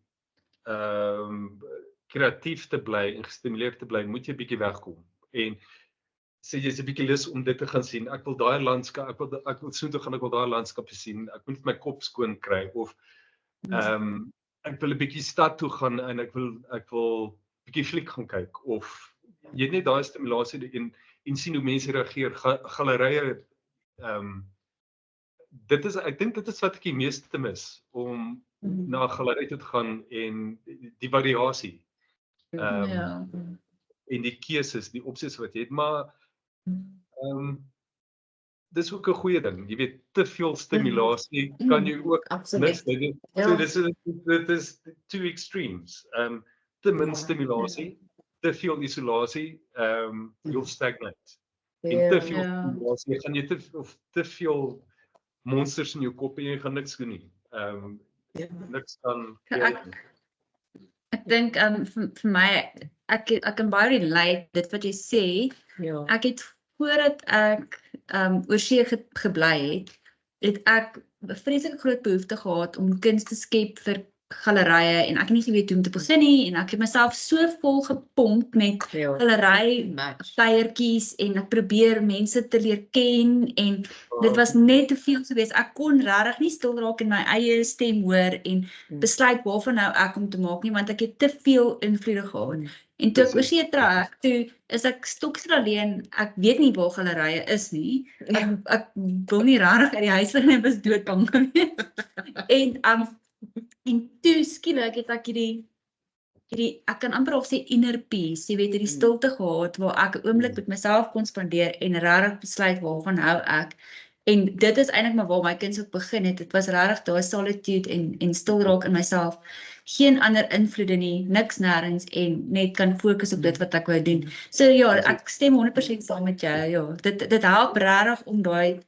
kreatief te bly en gestimuleerd te bly, moet jy 'n bietjie wegkom. En sê jy's 'n bietjie lus om dit te gaan sien. Ek wil daai landskap, ek wil soontoe gaan, ek wil daai landskap sien. Ek moet my kop skoon kry of ek wil 'n bietjie stad toe gaan en ek wil bietjie fliek gaan kyk of jy het net daai stimulasie en sien hoe mense reageer. Gallerye ek dink dit is wat ek die meeste mis om na 'n galery toe te gaan en die variasie. Ja. En die keuses, die opsies wat jy het, maar dis ook 'n goeie ding. Jy weet, te veel stimulasie kan jy ook mis. So dit is two extremes. Te min stimulasie, te veel isolasie, you'll stagnate. En te veel stimulasie, gaan jy te veel monsters in jou kop en jy gaan niks doen nie. Niks kan Ek dink vir my ek kan baie relate dit wat jy sê. Ek het voordat ek oorsee gebly het ek 'n vreeslike groot behoefte gehad om kuns te skep vir gallerye en ek het nie geweet hoe om te begin nie en ek het myself so vol gepomp met galery flyertjies en ek probeer mense te leer ken en dit was net te veel geweest. Ek kon regtig nie stil raak en my eie stem hoor en besluit waarvan nou ek om te maak nie want ek het te veel invloede gehad. En toe ek oorsee trek, toe is ek stoksel alleen. Ek weet nie waar gallerye is nie. Ek wil nie regtig uit die huis weg nie, was doodbang geweest. En toe skielik het ek hierdie ek kan amper of sê inner peace, jy weet, hierdie stilte gehad waar ek 'n oomblik met myself kon spandeer en regtig besluit waarvan hou ek. En dit is eintlik maar waar my kuns ook begin het. Dit was regtig daai solitude en stil raak in myself. Geen ander invloede nie, niks nêrens en net kan fokus op dit wat ek wou doen. So ja, ek stem 100% saam met jou. Ja, dit help regtig om daai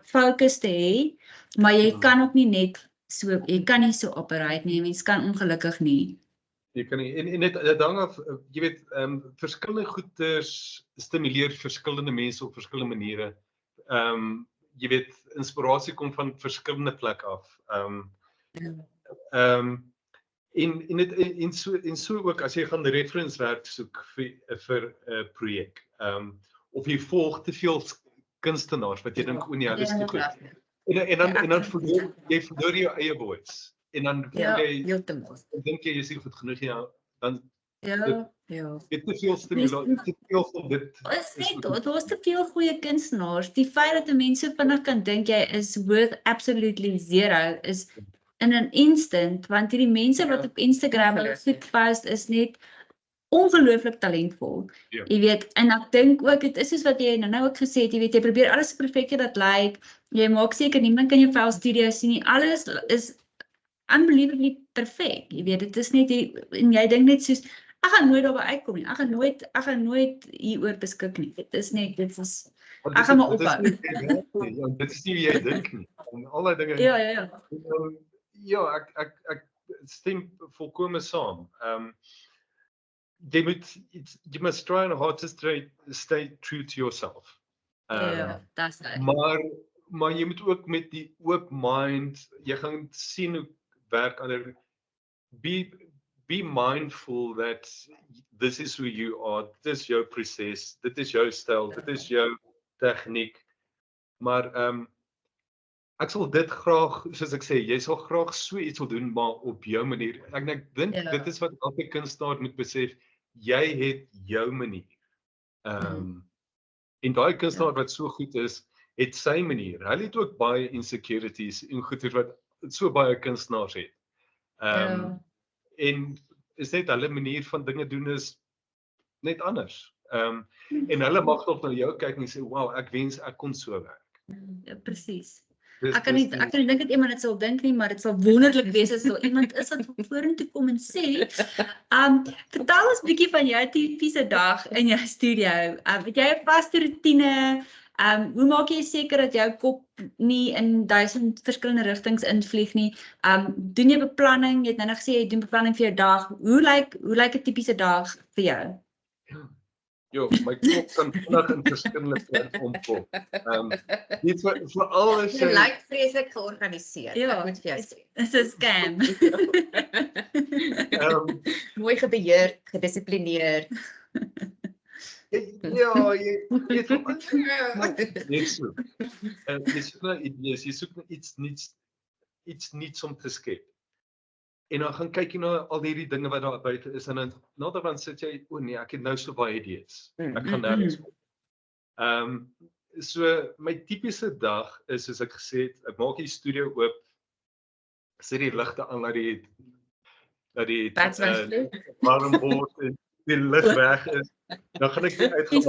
fokus te hê, maar jy kan ook nie net so, jy kan nie so operate nie. Mens kan ongelukkig nie. Jy kan nie, en dit hang af, jy weet, verskillende goeders stimuleer verskillende mense op verskillende maniere. Jy weet, inspirasie kom van verskillende plekke af. En so ook as jy gaan reference werk soek vir 'n projek. Of jy volg te veel kunstenaars wat jy dink o nee, hulle is te goed. En dan verloor jy jou eie voice. En dan dink jy is nie goed genoeg nie, dan dit te veel stimulasie, te veel van dit. Dit was te veel goeie kunstenaars. Die feit dat 'n mens so vinnig kan dink jy is worth absolutely zero is in an instant, want hierdie mense wat op Instagram hulle goed post is net ongelooflik talentvol. Jy weet, en ek dink ook dit is soos wat jy nou ook gesê het, jy weet, jy probeer alles so perfek dat lyk. Jy maak seker niemand kan jou vuil studio sien nie. Alles is unbelievably perfek. Jy weet, dit is net en jy dink net soos ek gaan nooit daarby uitkom nie. Ek gaan nooit hieroor beskik nie. Dit is net ek gaan maar ophou. Dit is nie wie jy dink nie. Al daai dinge. Ja, ek stem volkome saam. You must try and hard to stay true to yourself. That's right. Maar jy moet ook met die oop mind, jy gaan sien hoe werk ander. Be mindful that this is who you are, dit is jou proses, dit is jou styl, dit is jou tegniek. Maar ek sal dit graag, soos ek sê, jy sal graag so iets wil doen, maar op jou manier. Ek dink dit is wat elke kunstenaar moet besef, jy het jou manier. En daai kunstenaar wat so goed is, het sy manier. Hulle het ook baie insecurities en goeie wat so baie kunstenaars het. En is net hulle manier van dinge doen is net anders. En hulle mag nog na jou kyk en sê, wow, ek wens ek kon so werk. Ja, presies. Ek kan nie dink dat iemand dit sal dink nie, maar dit sal wonderlik wees as daar iemand is wat vorentoe kom en sê, vertel ons 'n bietjie van jou tipiese dag in jou studio. Het jy 'n vaste roetine? Hoe maak jy seker dat jou kop nie in 1000 verskillende rigtings invlieg nie? Doen jy beplanning? Jy het nou gesê jy doen beplanning vir jou dag. Hoe lyk 'n tipiese dag vir jou? Jo, my kop kan vinnig in verskillende plekke omkom. Dit vir alles. Jy lyk vreeslik georganiseer. Ja, ek moet vir jou sê. Dit is 'n scam. Mooi gebeheer, gedissiplineerd. Ja, jy weet net so. Jy soek na idees, jy soek na iets niets om te skep. En dan gaan kyk jy na al hierdie dinge wat daar buite is en dan naderhand sit jy, o nee, ek het nou so baie idees. Ek gaan nêrens kom. So my tipiese dag is soos ek gesê het, ek maak die studio oop, sit die ligte aan dat die warm word en die lig reg is. Dan gaan ek uitgaan.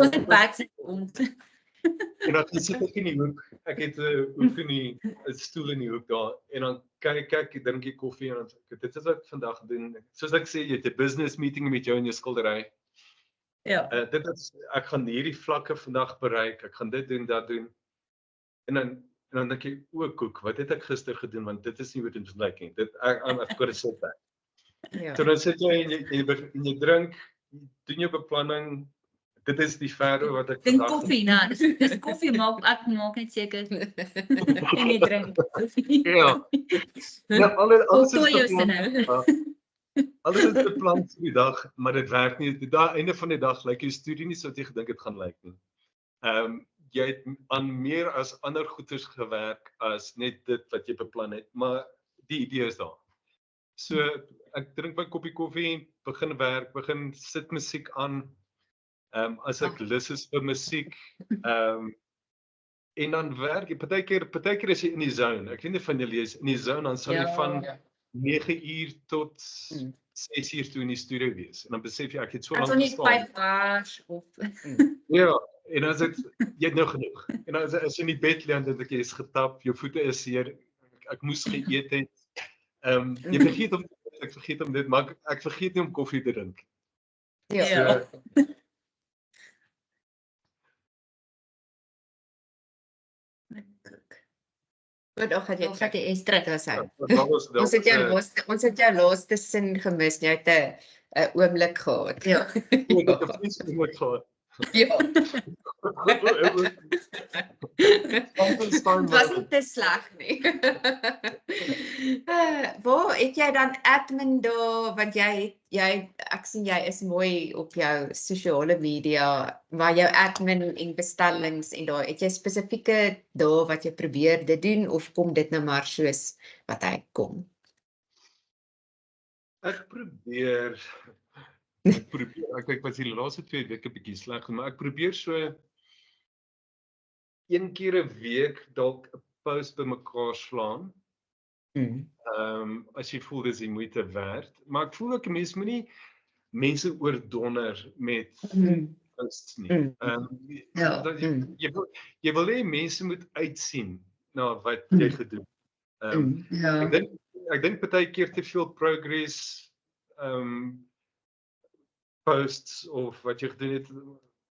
En dan sit ek in die hoek. Ek het 'n hoek in 'n stoel in die hoek daar en dan kyk ek drink die koffie en dan dit is wat ek vandag doen. Soos ek sê, jy het 'n business meeting met jou in jou skildery. Ja. Ek gaan hierdie vlakke vandag bereik. Ek gaan dit doen, dat doen. En dan dink jy, o, koek, wat het ek gister gedoen want dit is nie wat dit lyk nie. I've got to sit back. Ja. So dan sit jy en jy drink, doen jou beplanning. Dit is die verder wat ek Drink koffie, nou, dis koffie ek maak net seker. En jy drink koffie. Ja, alles is Voltooi jou beplan. Alles is beplan vir die dag, maar dit werk nie. Die einde van die dag lyk jou studie nie so wat jy gedink het gaan lyk nie. Jy het aan meer as ander goeders gewerk as net dit wat jy beplan het, maar die idee is daar. So ek drink my koppie koffie, begin werk, begin sit musiek aan. As ek lus is vir musiek, en dan werk jy, partykeer is jy in die zone. Ek weet nie van julle is in die zone, dan sal jy van 9 uur tot 6 uur toe in die studio wees. En dan besef jy, ek het so lank gestaan. Ons nie 5 hours of Ja, en as jy het nou genoeg. En as jy in die bed lê en dink jy is getap, jou voete is seer, ek moes geëet het. Jy vergeet om dit, maar ek vergeet nie om koffie te drink. Ja. Wat ook het jy Of die Estrid was hy. Ons het jou laaste sin gemis. Jy het 'n oomblik gehad. Ja. Ja. Was nie te sleg nie. Waar het jy dan admin daar, want ek sien jy is mooi op jou sosiale media, waar jou admin en bestellings en daar, het jy spesifieke daar wat jy probeer dit doen, of kom dit nou maar soos wat hy kom? Ek was die laaste 2 weke bietjie sleg, maar ek probeer so 1 keer 'n week dalk 'n post bymekaar slaan. As jy voel dis die moeite werd, maar ek voel ook mense moenie mense oordonder met posts nie. Jy wil hê mense moet uitsien na wat jy gedoen. Ek dink partykeer te veel progress posts of wat jy gedoen het,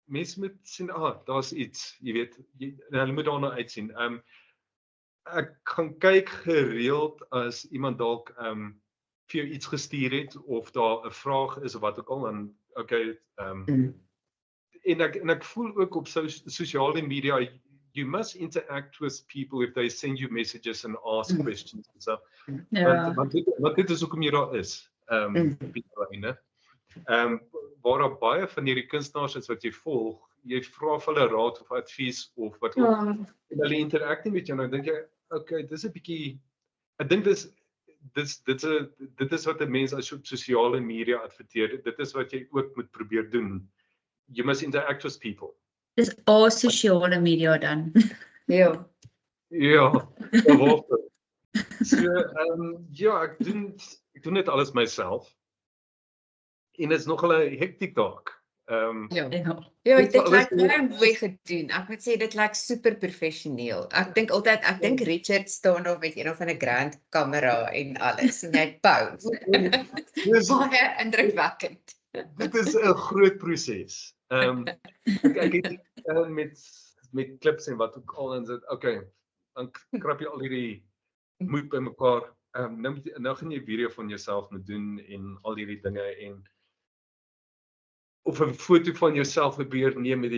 mense moet sien, daar's iets, jy weet, hulle moet daarna uitsien. Ek gaan kyk gereeld as iemand dalk vir jou iets gestuur het of daar 'n vraag is of wat ook al, dan en ek voel ook op sosiale media, you must interact with people if they send you messages and ask questions and stuff. Want dit is hoekom jy daar is. Waar daar baie van hierdie kunstenaars is wat jy volg, jy vra vir hulle raad of advies of wat ook, en hulle interak nie met jou, nou dink jy, okay, dis 'n bietjie, ek dink dit is wat 'n mens as op sosiale media adverteer, dit is wat jy ook moet probeer doen. You must interact with people. Dis al sosiale media dan. Ja. Ja, so, ek doen dit alles myself. En dit is nogal 'n hectic dag. Ja, dit lyk baie mooi gedoen. Ek moet sê dit lyk super professioneel. Ek dink Richard staan daar met een of 'n grand kamera en alles en hy pose. Baie indrukwekkend. Dit is 'n groot proses. Ek het met klips en wat ook al en dit, okay, dan krap jy al hierdie moed bymekaar. Nou gaan jy 'n video van jouself moet doen en al hierdie dinge en of 'n foto van jouself probeer neem met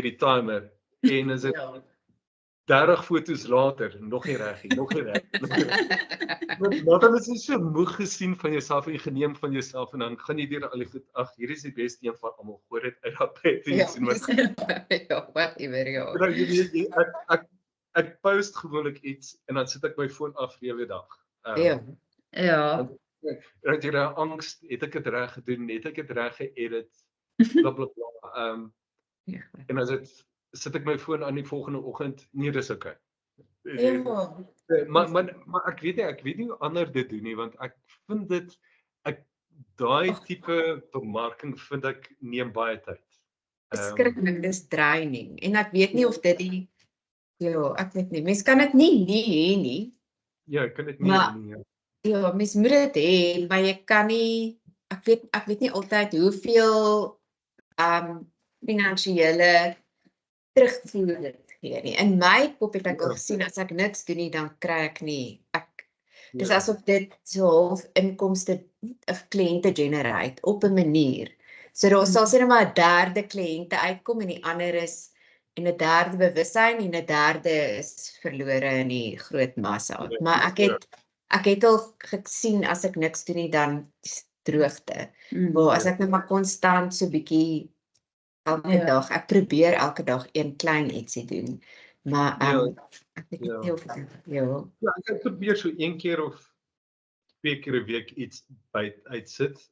die timer en is dit 30 foto's later, nog nie reg nie, nog nie reg. Maar dan is jy so moeg gesien van jouself en jy geneem van jouself en dan gaan jy deur al die goed, ag, hier is die beste een van almal, gooi dit uit daai pet en jy sien wat. Ja, whatever, ja. Nou, ek post gewoonlik iets en dan sit ek my foon af vir die hele dag. Ja. Ja. Dat jy daai angs, het ek dit reg gedoen, het ek dit reg geëdit, bla bla bla. Ja. En as dit sit ek my foon aan die volgende oggend, nee, dis okay. Ja. Maar ek weet nie hoe ander dit doen nie, want ek vind dit daai tipe bemarking vind ek neem baie tyd. Skrikkelik, dis draining. En ek weet nie of dit ja, ek weet nie. Mens kan dit nie hê nie. Ja, ek kan dit nie Maar- hê nie. Ja, mens moet dit hê, maar jy kan nie ek weet nie altyd hoeveel finansiële terugvoer dit gee nie. In my kop het ek al gesien as ek niks doen nie, dan kry ek nie. Dis asof dit so half inkomste of kliënte generate op 'n manier. So daar sal sê net maar 'n derde kliënte uitkom en die ander is en 'n derde bewussyn en 'n derde is verlore in die groot massa. Maar ek het al gesien as ek niks doen nie dan droogte. Maar as ek net maar konstant so bietjie elke dag, ek probeer elke dag een klein ietsie doen. Maar ek weet nie of ja. Ja, ek probeer so 1 keer of 2 keer 'n week iets uitsit.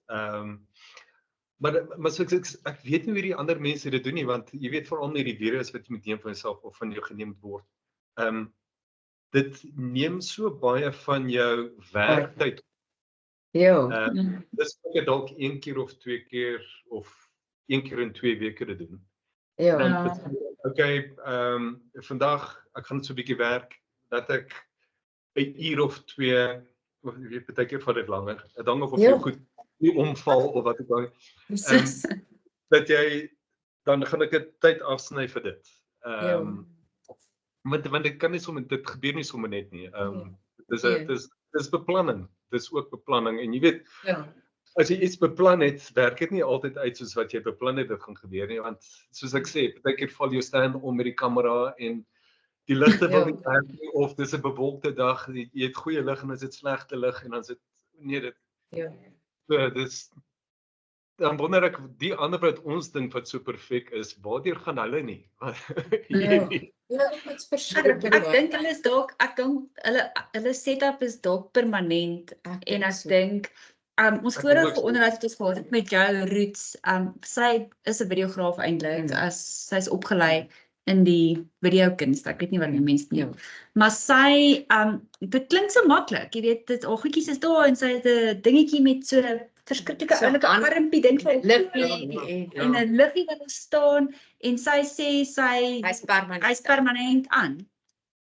Maar so ek weet nie hoe die ander mense dit doen nie, want jy weet veral met die video's wat jy moet neem van jouself of van jou geneem word. Dit neem so baie van jou werktyd. Ja. Dis ek dalk 1 keer of 2 keer of 1 keer in 2 weke te doen. Ja. Okay, vandag ek gaan so 'n bietjie werk dat ek 'n uur of 2 of jy weet baie keer vat dit langer. Dit hang of jy goed nie omval of wat ek wou. Dat jy dan gaan ek 'n tyd afsny vir dit. Want dit kan nie sommer dit gebeur nie sommer net nie. Dis beplanning. Dis ook beplanning en jy weet as jy iets beplan het, werk dit nie altyd uit soos wat jy beplan het dit gaan gebeur nie, want soos ek sê, baie keer val jou stand om met die kamera en die ligte wil nie werk nie of dis 'n bewolkte dag, jy het goeie lig en as dit slegte lig en dan is dit nee dit dis dan wonder ek die ander wat ons dink wat so perfek is, waardeur gaan hulle nie? Dit is verskriklik. Ek dink hulle is dalk hulle setup is dalk permanent en ek dink ons vorige onderhoud het ons gehad met jou Roots, sy is 'n videograaf eintlik, sy is opgelei in die videokunst, ek weet nie wat die mense noem. Maar sy, dit klink so maklik, jy weet, dit al goedjies is daar en sy het 'n dingetjie met so 'n verskriklike oulike armpie ding vir en 'n liggie wat daar staan en sy sê hy's permanent aan.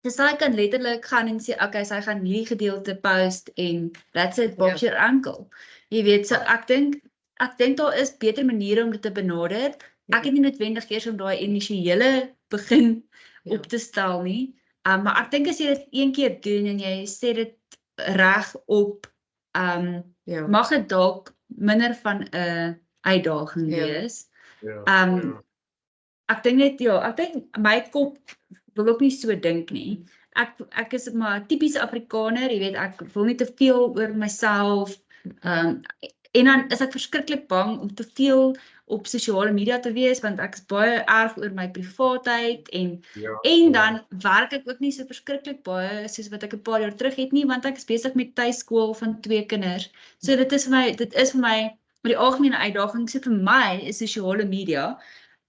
Dus sy kan letterlik gaan en sê, okay, sy gaan hierdie gedeelte post en that's it, Bob's your uncle. Jy weet, so ek dink daar is beter maniere om dit te benader. Ek het nie noodwendig eers om daai initiële begin op te stel nie. Maar ek dink as jy dit een keer doen en jy sê dit reg op, mag dit dalk minder van 'n uitdaging wees. Ek dink net ek dink my kop wil ook nie so dink nie. Ek is maar 'n tipiese Afrikaner, jy weet, ek wil nie te veel oor myself en dan is ek verskriklik bang om te veel op sosiale media te wees want ek is baie erg oor my privaatheid en dan werk ek ook nie so verskriklik baie soos wat ek 'n paar jaar terug het nie want ek is besig met tuiskool van 2 kinders. So dit is vir my met die algemene uitdaging so vir my is sosiale media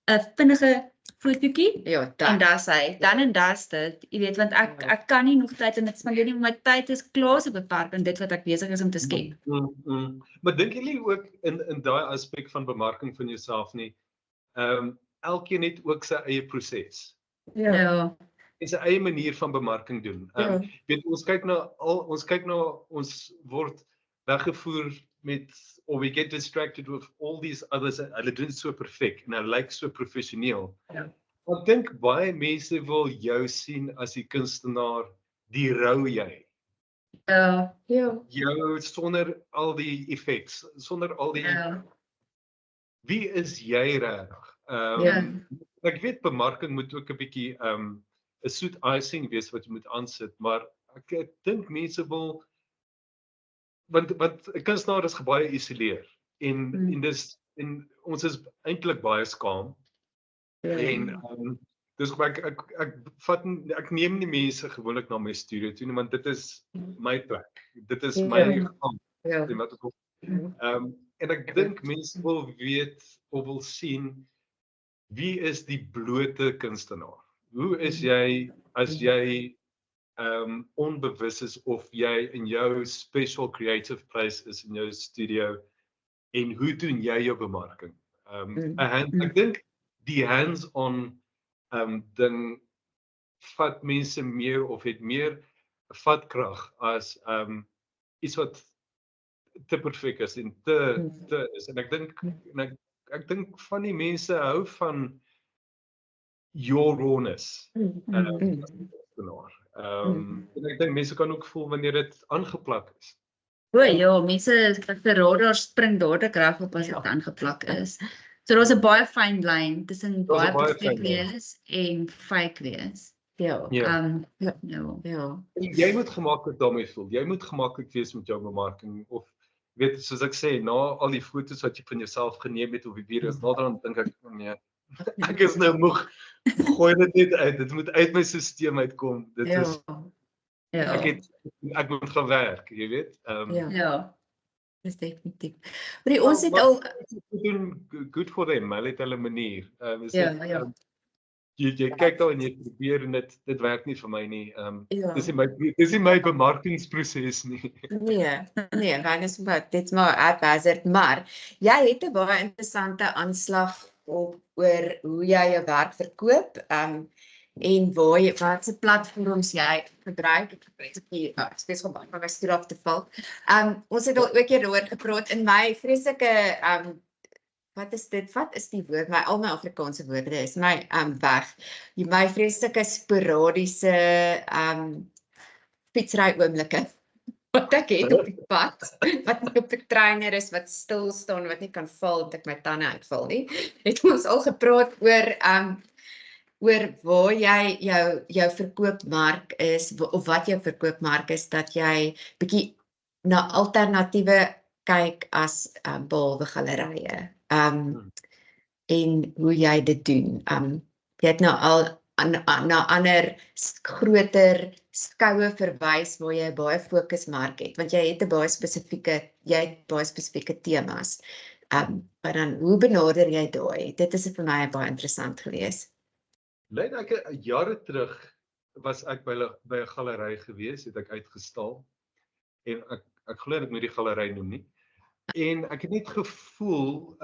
'n vinnige fotootjie en daar's hy, dan en daar's dit, jy weet, want ek kan nie nog tyd in dit spandeer nie, my tyd is klaar so beperk in dit wat ek besig is om te skep. Maar dink julle ook in daai aspek van bemarking van jouself nie, elkeen het ook sy eie proses. En sy eie manier van bemarking doen. Weet ons kyk na ons word weggevoer met or we get distracted with all these others, hulle doen dit so perfek en hulle lyk so professioneel. Ek dink baie mense wil jou sien as die kunstenaar, die rou jy. Jou sonder al die effects, sonder al die wie is jy regtig? Ek weet bemarking moet ook 'n bietjie 'n soet icing wees wat jy moet aansit, maar ek dink mense wil want 'n kunstenaar is baie isoleer en ons is eintlik baie skaam en dis hoekom ek neem nie mense gewoonlik na my studio toe nie, want dit is my plek. Dit is my gang. En ek dink mense wil weet of wil sien wie is die blote kunstenaar? Hoe is jy as jy onbewus is of jy in jou special creative place is in jou studio en hoe doen jy jou bemarking? Ek dink die hands-on ding vat mense meer of het meer vatkrag as iets wat te perfek is en te is. En ek dink van die mense hou van your rawness. En ek dink mense kan ook voel wanneer dit aangeplak is. Ja, mense se radar spring dadelik reg op as dit aangeplak is. So daar's 'n baie fyn lyn tussen baie perfek wees en fake wees. Ja. En jy moet gemaklik daarmee voel. Jy moet gemaklik wees met jou bemarking of weet soos ek sê, na al die foto's wat jy van jouself geneem het of die video's, dan dink ek nee, ek is nou moeg. Gooi dit net uit. Dit moet uit my stelsel uitkom. Dit is ek moet gaan werk, jy weet. Dis definitief. Maar ons het al doen good for them, hulle het hulle manier. Jy kyk daar en jy probeer en dit werk nie vir my nie. Dis nie my bemarkingsproses nie. Nee, dit's maar haphazard, maar jy het 'n baie interessante aanslag oor hoe jy jou werk verkoop, en wat se platforms jy gebruik. Ek spesiaal bang om my stoel af te val. Ons het al ook keer daaroor gepraat in my vreeslike wat is die woord? Al my Afrikaanse woorde is my weg. My vreeslike sporadiese fietsry oomblikke wat ek het op die pad, wat nie op 'n trainer is, wat stil staan, wat nie kan val, dat ek my tande uitval nie. Het ons al gepraat oor waar jy jou verkoopmark is, of wat jou verkoopmark is, dat jy bietjie na alternatiewe kyk as behalwe gallerye. En hoe jy dit doen. Jy het nou al na ander groter skoue verwys waar jy baie fokusmark het, want jy het baie spesifieke temas. Maar dan, hoe benader jy daai? Dit is vir my baie interessant geweest. Lyn, jare terug was ek by 'n galery gewees, het ek uitgestal. En ek glo ek moet die galery noem nie. En ek het net gevoel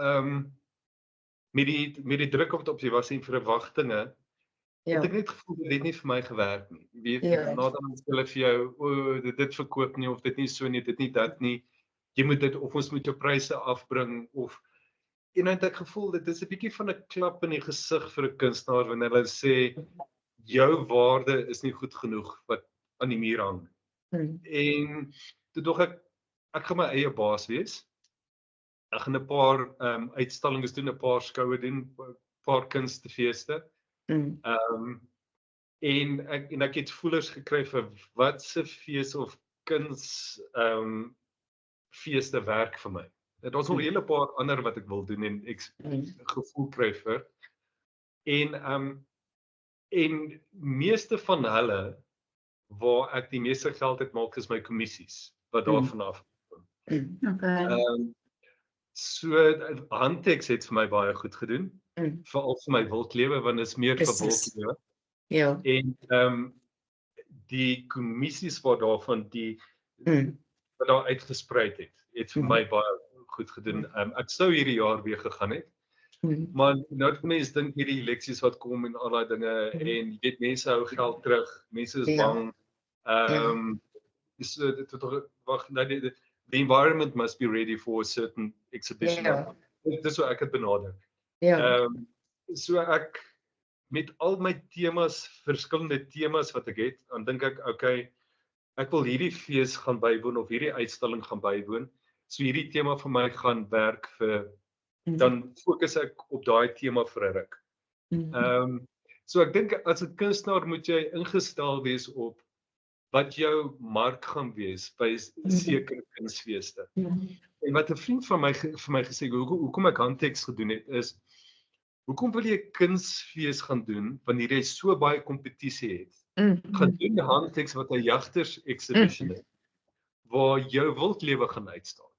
met die druk op die was en verwagtinge, het ek net gevoel dit het nie vir my gewerk nie. Jy weet, nadat hulle vir jou dit verkoop nie of dit nie so nie, dit nie dat nie. Jy moet dit of ons moet jou pryse afbring of en dan het ek gevoel dit is 'n bietjie van 'n klap in die gesig vir 'n kunstenaar wanneer hulle sê jou waarde is nie goed genoeg wat aan die muur hang. En toe dog ek gaan my eie baas wees. Ek gaan 'n paar uitstallings doen, 'n paar skoue doen, 'n paar kunstefeeste. En ek het voelers gekry vir wat se fees of kuns feeste werk vir my. Daar's nog 'n hele paar ander wat ek wil doen en ek gevoel kry vir. En meeste van hulle waar ek die meeste geld uit maak is my kommissies wat daarvan af kom. So Handtex het vir my baie goed gedoen, veral vir my wildlewe want dit is meer vir wildlewe. En die kommissies wat daarvan wat daar uitgesprei het vir my baie goed gedoen. Ek sou hierdie jaar weer gegaan het. Maar nou het mense dink hierdie eleksies wat kom en al daai dinge en jy weet mense hou geld terug, mense is bang. The environment must be ready for a certain exhibition. Dis hoe ek het benader. So ek met al my temas, verskillende temas wat ek het, dan dink ek okay, ek wil hierdie fees gaan bywoon of hierdie uitstalling gaan bywoon. So hierdie tema vir my gaan werk vir dan fokus ek op daai tema vir 'n ruk. So ek dink as 'n kunstenaar moet jy ingestel wees op wat jou mark gaan wees by sekere kunsfeeste. En wat 'n vriend van my vir my gesê, hoekom ek handteks gedoen het, is hoekom wil jy 'n kunsfees gaan doen wanneer jy so baie kompetisie het? Gaan doen 'n handteks wat 'n jagters exhibition is, waar jou wildlewe gaan uitstaan.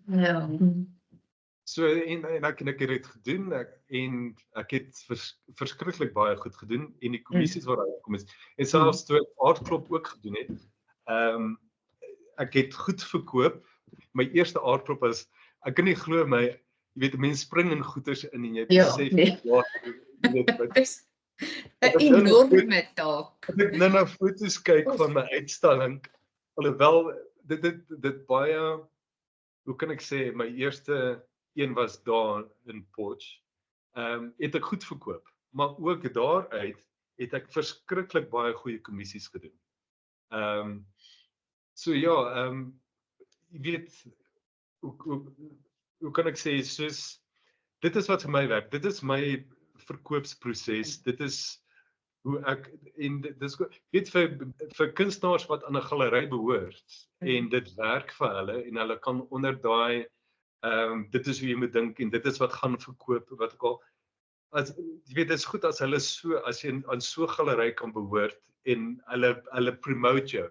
Ja. So en ek het dit gedoen en ek het verskriklik baie goed gedoen en die kommissies waar uitgekom is. En selfs toe ek aardklop ook gedoen het, ek het goed verkoop. My eerste aardklop was, ek kan nie glo my, jy weet mense spring in goeders in en jy besef Dit is 'n enorme taak. As ek nou na foto's kyk van my uitstalling, alhoewel dit baie, hoe kan ek sê, my eerste een was daar in Potch, het ek goed verkoop, maar ook daaruit het ek verskriklik baie goeie kommissies gedoen. So ja, jy weet, hoe kan ek sê, soos, dit is wat vir my werk, dit is my verkoopsproses, dit is hoe ek, en dit is, weet vir kunstenaars wat aan 'n galery behoort, en dit werk vir hulle, en hulle kan onder daai, dit is hoe jy moet dink, en dit is wat gaan verkoop, wat ek al, jy weet, dit is goed as hulle so, as jy aan so 'n galery kan behoort, en hulle promote jou.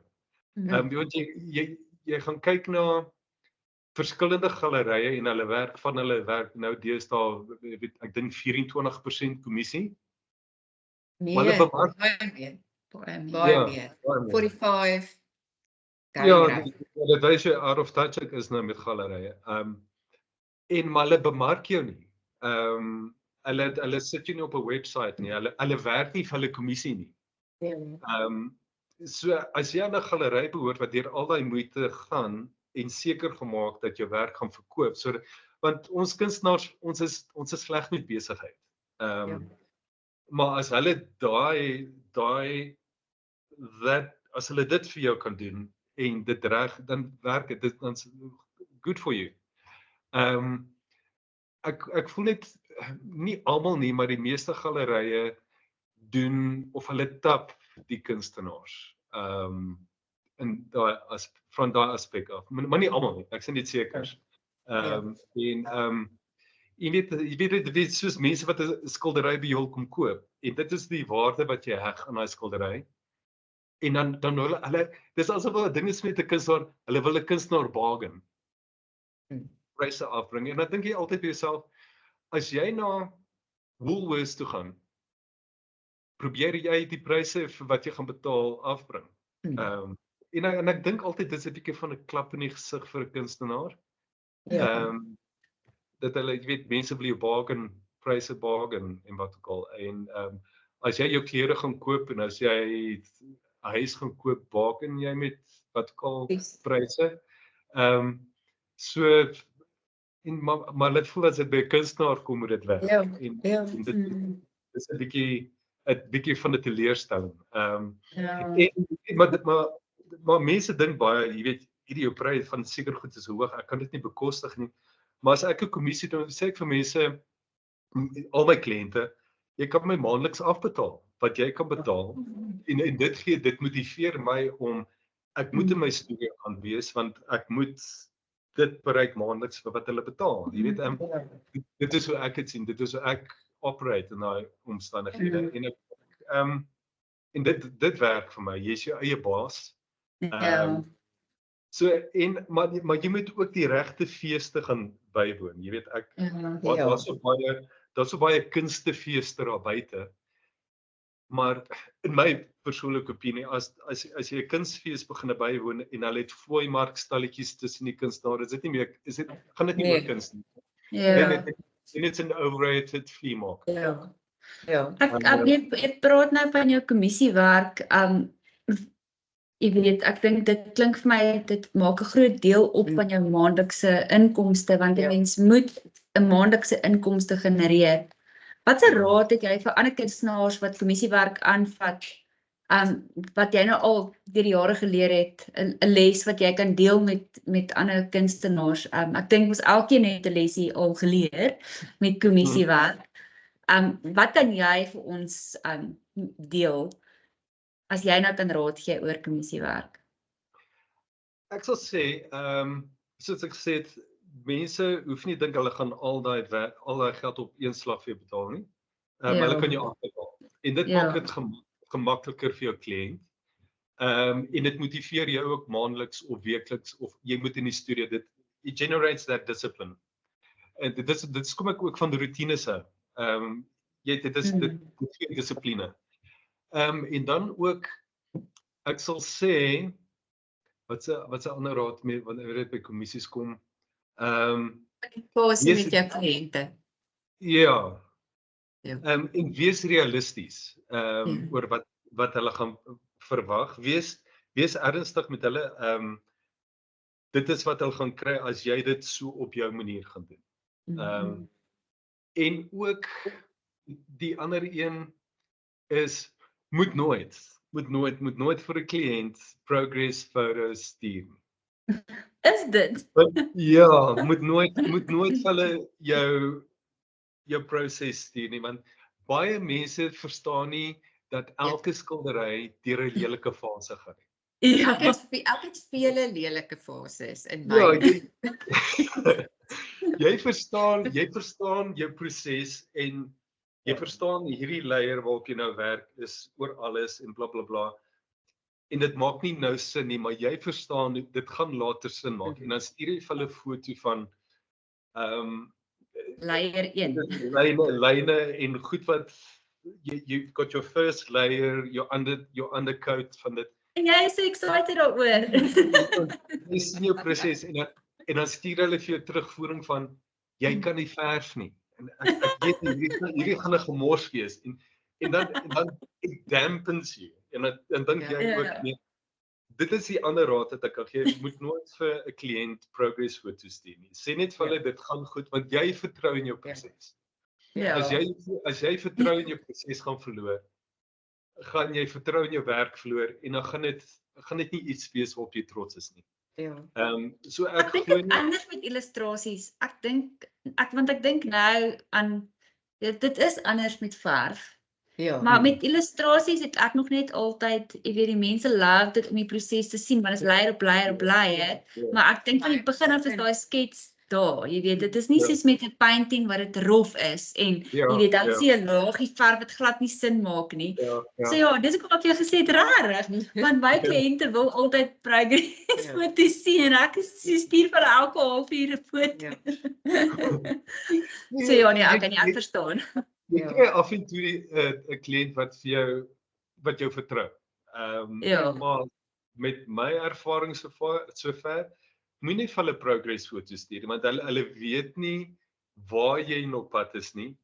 Jy gaan kyk na verskillende galerye en hulle werk nou deesdae, ek dink 24% kommissie. Baie meer. 45. Ja, dit wys jy out of touch ek is nou met galerye. En maar hulle bemark jou nie. Hulle sit jou nie op 'n webwerf nie. Hulle werk nie vir hulle kommissie nie. So as jy aan 'n galery behoort wat deur al daai moeite gaan en seker gemaak dat jou werk gaan verkoop, want ons kunstenaars, ons is sleg met besigheid. Maar as hulle as hulle dit vir jou kan doen en dit reg, dan werk dit, dan's good for you. Ek voel net nie almal nie, maar die meeste galerye doen of hulle tap die kunstenaars. In daai van daai aspek af. Maar nie almal nie, ek sê net seker. Jy weet soos mense wat 'n skildery by jou kom koop, en dit is die waarde wat jy heg aan daai skildery. En dan hulle, dis asof hulle ding is met 'n kunstenaar, hulle wil 'n kunstenaar bargain. Pryse afbring. En dan dink jy altyd by jouself, as jy na Woolworths toe gaan, probeer jy die pryse vir wat jy gaan betaal afbring. En ek dink altyd dis 'n bietjie van 'n klap in die gesig vir 'n kunstenaar. Dat hulle, jy weet, mense wil jou bargain, pryse bargain en wat ook al. En as jy jou klere gaan koop en as jy 'n huis gaan koop, bargain jy met wat ook al pryse. So en maar dit voel as dit by 'n kunstenaar kom, moet dit weg. En dit is 'n bietjie van 'n teleurstelling. Maar mense dink baie, jy weet, hierdie jou prys van seker goed is hoog, ek kan dit nie bekostig nie. Maar as ek 'n kommissie doen, sê ek vir mense, al my kliënte, jy kan my maandeliks afbetaal wat jy kan betaal. En dit motiveer my om, ek moet in my studio aan wees, want ek moet dit bereik maandeliks vir wat hulle betaal. Jy weet, dit is hoe ek dit sien, dit is hoe ek operate in daai omstandighede. En dit werk vir my, jy is jou eie baas. So maar jy moet ook die regte feeste gaan bywoon. Jy weet, daar's so baie kunstefeeste daar buite. Maar in my persoonlike opinie, as jy 'n kunstfees begin bywoon en hulle het vooimarkstalletjies tussen die kunstenaars, gaan dit nie oor kunst nie. En it's an overrated flea market. Ek praat nou van jou kommissiewerk. Jy weet, ek dink dit klink vir my, dit maak 'n groot deel op van jou maandelikse inkomste, want 'n mens moet 'n maandelikse inkomste genereer. Wat 'n raad het jy vir ander kunstenaars wat kommissiewerk aanvat, wat jy nou al deur die jare geleer het, 'n les wat jy kan deel met ander kunstenaars? Ek dink ons elkeen het 'n lesie al geleer met kommissiewerk. Wat kan jy vir ons deel as jy nou kan raad gee oor kommissiewerk? Ek sal sê, soos ek gesê het, mense hoef nie dink hulle gaan al daai geld op een slag vir jou betaal nie. Hulle kan jou afbetaal. En dit maak dit gemakliker vir jou kliënt. En dit motiveer jou ook maandeliks of weekliks of jy moet in die studio it generates that discipline. En dit kom ek ook van die routines hou. Dit gee dissipline. En dan ook ek sal sê wat 'n ander raad mee wanneer dit by kommissies kom. Fase met jou kliënte. Ja. En wees realisties oor wat hulle gaan verwag. Wees ernstig met hulle. Dit is wat hulle gaan kry as jy dit so op jou manier gaan doen. En ook die ander een is moet nooit vir 'n kliënt progress foto's stuur. Is dit? Ja, moet nooit vir hulle jou proses stuur nie, want baie mense verstaan nie dat elke skildery deur 'n lelike fase gaan. Ja, Ek het vele lelike fases in my. Jy verstaan jou proses en jy verstaan hierdie leier waarop jy nou werk is oor alles en bla bla bla. En dit maak nie nou sin nie, maar jy verstaan dit gaan later sin maak. En dan stuur jy vir hulle 'n foto van leier 1. Lyne en goed wat you've got your first layer, your undercoat van dit. En jy is so excited daaroor. Jy sien jou proses en dan stuur hulle vir jou terugvoering van jy kan nie verf nie. En ek weet hierdie gaan 'n gemors wees en dan it dampens you. En dan jy ook nee. Dit is die ander raad wat ek kan gee. Jy moet nooit vir 'n kliënt progress foto's stuur nie. Sê net vir hulle dit gaan goed want jy vertrou in jou proses. Ja. As jy vertrou in jou proses gaan verloor, gaan jy vertrou in jou werk verloor en dan gaan dit nie iets wees waarop jy trots is nie. Ja. So Ek dink dit anders met illustrasies. Want ek dink nou aan dit is anders met verf. Ja. Maar met illustrasies het ek nog net altyd, jy weet die mense love dit om die proses te sien, want dit is leier op leier op leier. Maar ek dink van die begin af is daai skets daar, jy weet, dit is nie soos met 'n painting wat dit rof is en jy weet dan sien jy 'n laagie verf wat glad nie sin maak nie. So ja, dis ek ook vir jou gesê het rarig, want my kliënte wil altyd progress foto's sien en ek stuur vir elke halfuur 'n foto. So ja, nee, ek kan nie verstaan. Jy kry af en toe 'n kliënt wat jou vertrou. Maar met my ervaring sover moenie vir hulle progress foto's stuur want hulle weet nie waar jy op pad is nie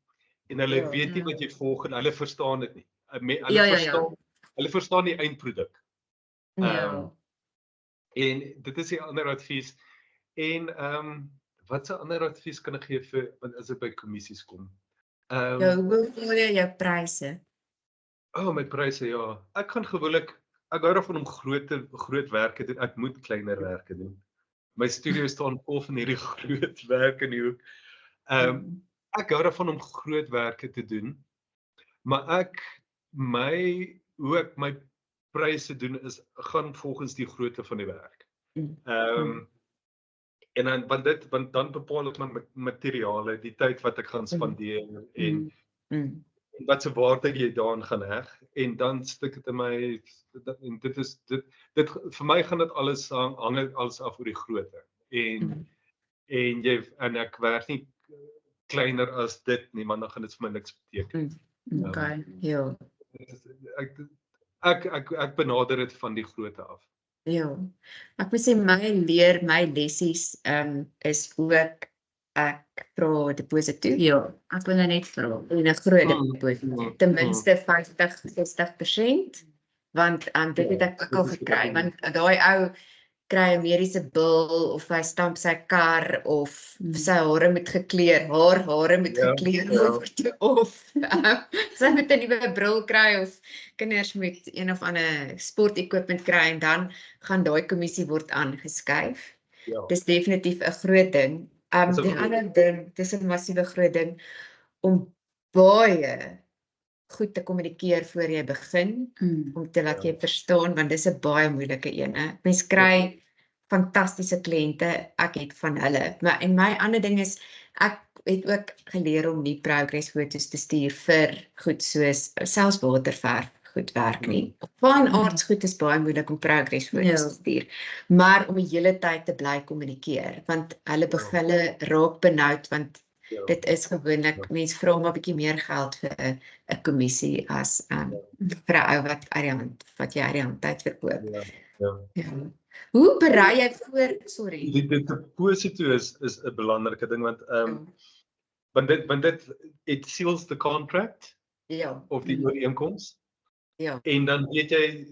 en hulle weet nie wat jy volg en hulle verstaan dit nie. Hulle verstaan die eindproduk. En dit is 'n ander advies. En wat 'n ander advies kan ek gee vir as dit by kommissies kom? Hoe voel jy jou pryse? My pryse ja. Ek gaan gewoonlik ek hou daarvan om groot werke te doen. Ek moet kleiner werke doen. My studio staan vol van hierdie groot werke in die hoek. Ek hou daarvan om groot werke te doen. Maar hoe ek my pryse doen is gaan volgens die grootte van die werk. En dan dan bepaal ek my materiale, die tyd wat ek gaan spandeer en wat se waarde jy daaraan gaan heg en dan stik dit in my dit vir my gaan dit alles hang alles af oor die grootte en ek werk nie kleiner as dit nie want dan gaan dit vir my niks beteken. Okay, ja. Ek benader dit van die grootte af. Ja. Ek moet sê my lessies is ook ek vra deposit toe. Ja, ek wil net vra. En 'n groot deposit. Ten minste 50-60%. Want dit het ek ook al gekry. Want daai ou kry 'n mediese bil of hy stamp sy kar of sy hare moet gekleer, hare moet gekleer word of sy moet 'n nuwe bril kry of kinders moet een of ander sportequipment kry en dan gaan daai kommissie word aangeskuif. Dis definitief 'n groot ding. Die ander ding, dis 'n massiewe groot ding om baie goed te kommunikeer voor jy begin, om te laat jy verstaan, want dis 'n baie moeilike een. Mens kry fantastiese kliënte, ek het van hulle. Maar en my ander ding is, ek het ook geleer om nie progress foto's te stuur vir goed soos selfs waterverf goed werk nie. Fine arts goed is baie moeilik om progress foto's te stuur, maar om die hele tyd te bly kommunikeer, want hulle begin raak benoud, want dit is gewoonlik, mense vra maar 'n bietjie meer geld vir 'n kommissie as vir 'n ou wat jy uit die hand tyd verkoop. Ja. Hoe berei jy voor, sorry? Die deposito is 'n belangrike ding, want dit it seals the contract of die ooreenkoms. Ja. En dan weet jy,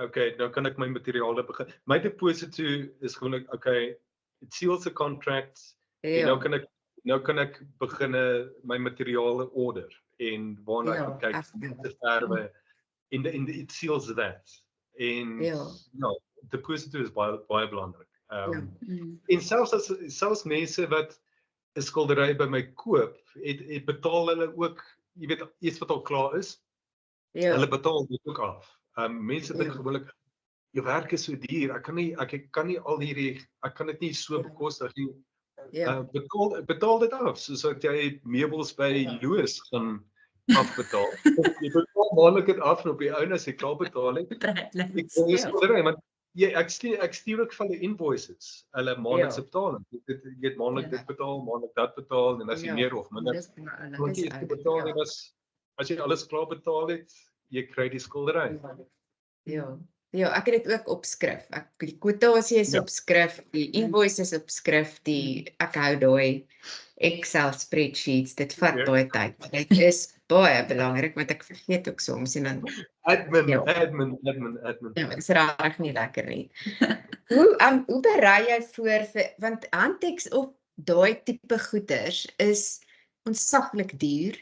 okay, nou kan ek my materiale begin. My deposito is gewoonlik, okay, it seals the contract. En nou kan ek begin my materiale order en waarna ek kyk te verwe en it seals that. En deposito is baie belangrik. En selfs mense wat 'n skildery by my koop, het betaal hulle ook, jy weet, iets wat al klaar is. Hulle betaal dit ook af. Mense dink gewoonlik, jou werk is so duur, ek kan nie al hierdie, ek kan dit nie so bekostig nie. Betaal dit af, soos dat jy meubels by Loos gaan afbetaal. Jy betaal maandelik dit af en op die ouene as jy klaar betaal het. Ek stuur ook van die invoices, hulle maandelikse betaling. Jy het maandelik dit betaal, maandelik dat betaal, en as jy meer of minder betaal het, as jy alles klaar betaal het, jy kry die skildery. Ja, ek het dit ook op skrif. Die kwotasie is op skrif, die invoice is op skrif, ek hou daai Excel spreadsheets, dit vat baie tyd. Dit is baie belangrik, want ek vergeet ook soms en dan Admin. Ja, dit is regtig nie lekker nie. Hoe berei jy voor want handteks op daai tipe goeders is ontsaglik duur.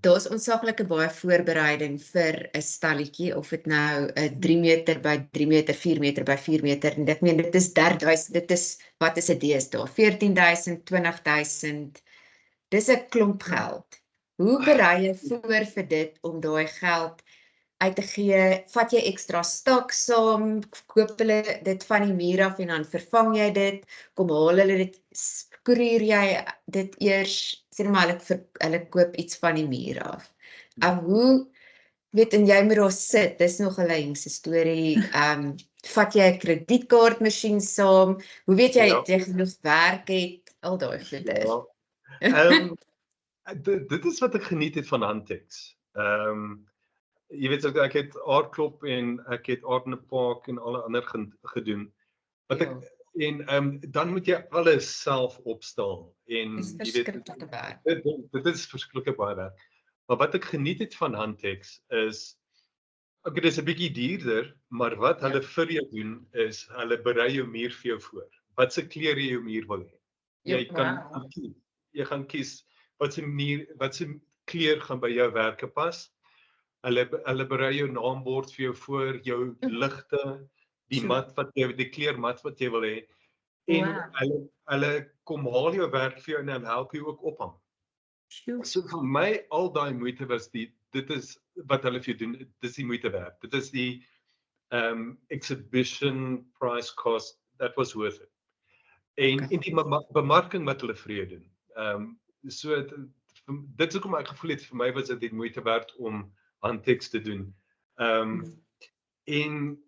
Daar's ontsaglike baie voorbereiding vir 'n stalletjie, of dit nou 'n 3 meter by 3 meter, 4 meter by 4 meter, en dit is 3000, dit is, wat is 'n deesdae, 14.000, 20.000, dis 'n klomp geld. Hoe berei jy voor vir dit, om daai geld uit te gee? Vat jy ekstra stok saam, koop hulle dit van die muur af en dan vervang jy dit, kom haal hulle dit, koerier jy dit eers, sê maar hulle koop iets van die muur af. Hoe, weet, en jy moet daar sit, dis nog 'n lengse storie, vat jy 'n kredietkaartmasjien saam, hoe weet jy, jy genoeg werk het, al daai goeders. Dit is wat ek geniet het van handteks. Jy weet, ek het aardklop en ek het Art in the Park en alle ander gedoen. Dan moet jy alles self opstel. En jy weet, dit is verskriklike baie werk. Maar wat ek geniet het van handteks is, okay, dit is 'n bietjie duurder, maar wat hulle vir jou doen is, hulle berei jou muur vir jou voor. Wat se kleur jy jou muur wil hê. Jy gaan kies wat se kleur gaan by jou werke pas. Hulle berei jou naambord vir jou voor, jou ligte, die kleurmat wat jy wil hê. En hulle kom haal jou werk vir jou en dan help jy ook ophang. So vir my, al daai moeite was dit is wat hulle vir jou doen, dit is die moeite werd. Dit is die exhibition price cost, that was worth it. En die bemarking wat hulle vir jou doen. So dit is hoekom ek gevoel het, vir my was dit die moeite werd om handteks te doen. En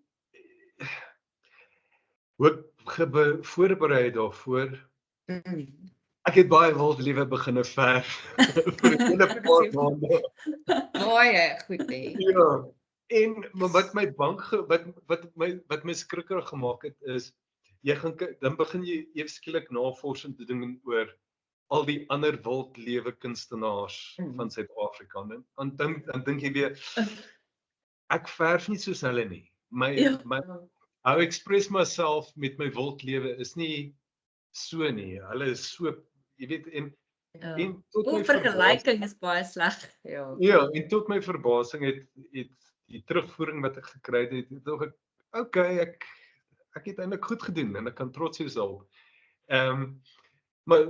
hoe ek voorberei daarvoor, ek het baie wildlewe begin verf vir 'n hele paar maande. Baie goed hè. Ja. En wat my wat my skrikkerig gemaak het is, dan begin jy eers skielik navorsing te doen oor al die ander wildlewe kunstenaars van Suid-Afrika. En dan dink jy weer, ek verf nie soos hulle nie. How express myself met my wildlewe is nie so nie. Hulle is so, jy weet, en tot my vergelyking is baie sleg. Ja, en tot my verbasing het die terugvoering wat ek gekry het, dog ek, okay, ek het eintlik goed gedoen en ek kan trots wees daarop. Maar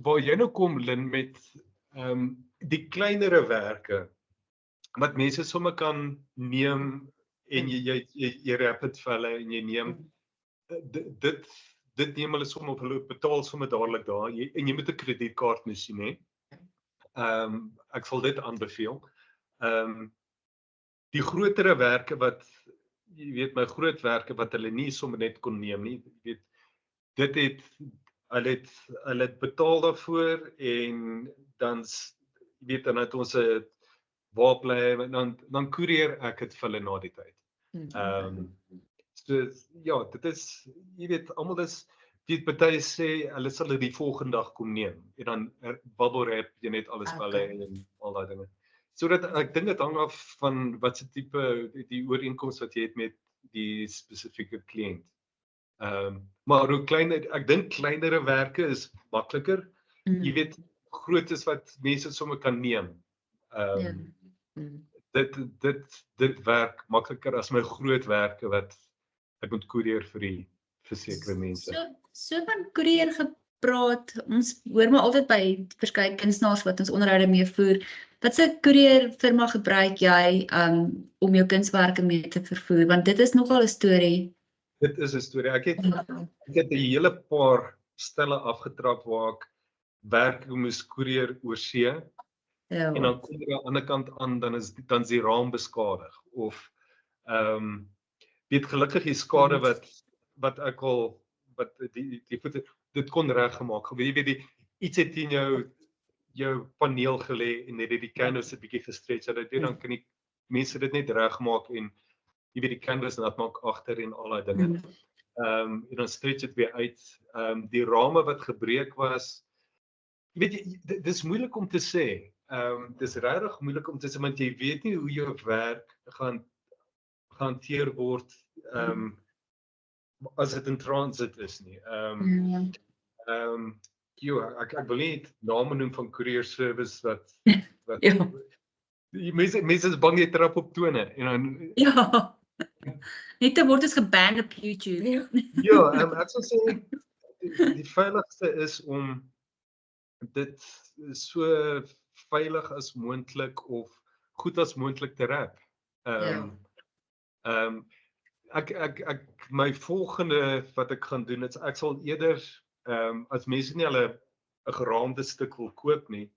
waar jy nou kom, Lynn, met Die kleinere werke wat mense sommer kan neem en jy wrap dit vir hulle en jy neem dit neem hulle sommer op hulle betaal sommer dadelik daar en jy moet 'n kredietkaartmasjien hê. Ek sal dit aanbeveel. Die grotere werke wat jy weet my groot werke wat hulle nie sommer net kon neem nie, jy weet hulle het betaal daarvoor en dan jy weet dan het ons 'n waar bly dan koerier ek dit vir hulle na die tyd. So ja, dit is jy weet almal is die party sê hulle sal dit die volgende dag kom neem en dan bubble wrap jy net alles vir hulle en al daai dinge. So dat ek dink dit hang af van wat se tipe die ooreenkoms wat jy het met die spesifieke kliënt. Maar hoe kleiner ek dink kleinere werke is makliker. Jy weet grootes wat mense sommer kan neem. Dit werk makliker as my groot werke wat ek moet koerier vir sekere mense. So van koerier gepraat, ons hoor maar altyd by verskeie kunstenaars wat ons onderhoude mee voer. Watse koerier firma gebruik jy om jou kunswerke mee te vervoer? Want dit is nogal 'n storie. Dit is 'n storie. Ek het 'n hele paar stelle afgetrap waar ek werk moes koerier oor see. Ja. En dan kom jy aan die ander kant aan dan is die raam beskadig of weet gelukkig die skade wat ek al wat die voete dit kon reggemaak. Jy weet iets het in jou paneel gelê en net die canvas 'n bietjie gestretch dat dan kan die mense dit net regmaak en jy weet die canvas nat maak agter en al daai dinge. En dan stretch dit weer uit. Die rame wat gebreek was, jy weet dis moeilik om te sê. Dis regtig moeilik om te sê want jy weet nie hoe jou werk gaan gehanteer word as dit in transit is nie. Ek wil nie name noem van courier service wat Ja. die mense is bang jy trap op tone en dan Ja. Net te word is geban op YouTube. ek sal sê die veiligste is om dit so veilig as moontlik of goed as moontlik te wrap. My volgende wat ek gaan doen is ek sal eerder as mense nie hulle 'n geraamde stuk wil koop nie,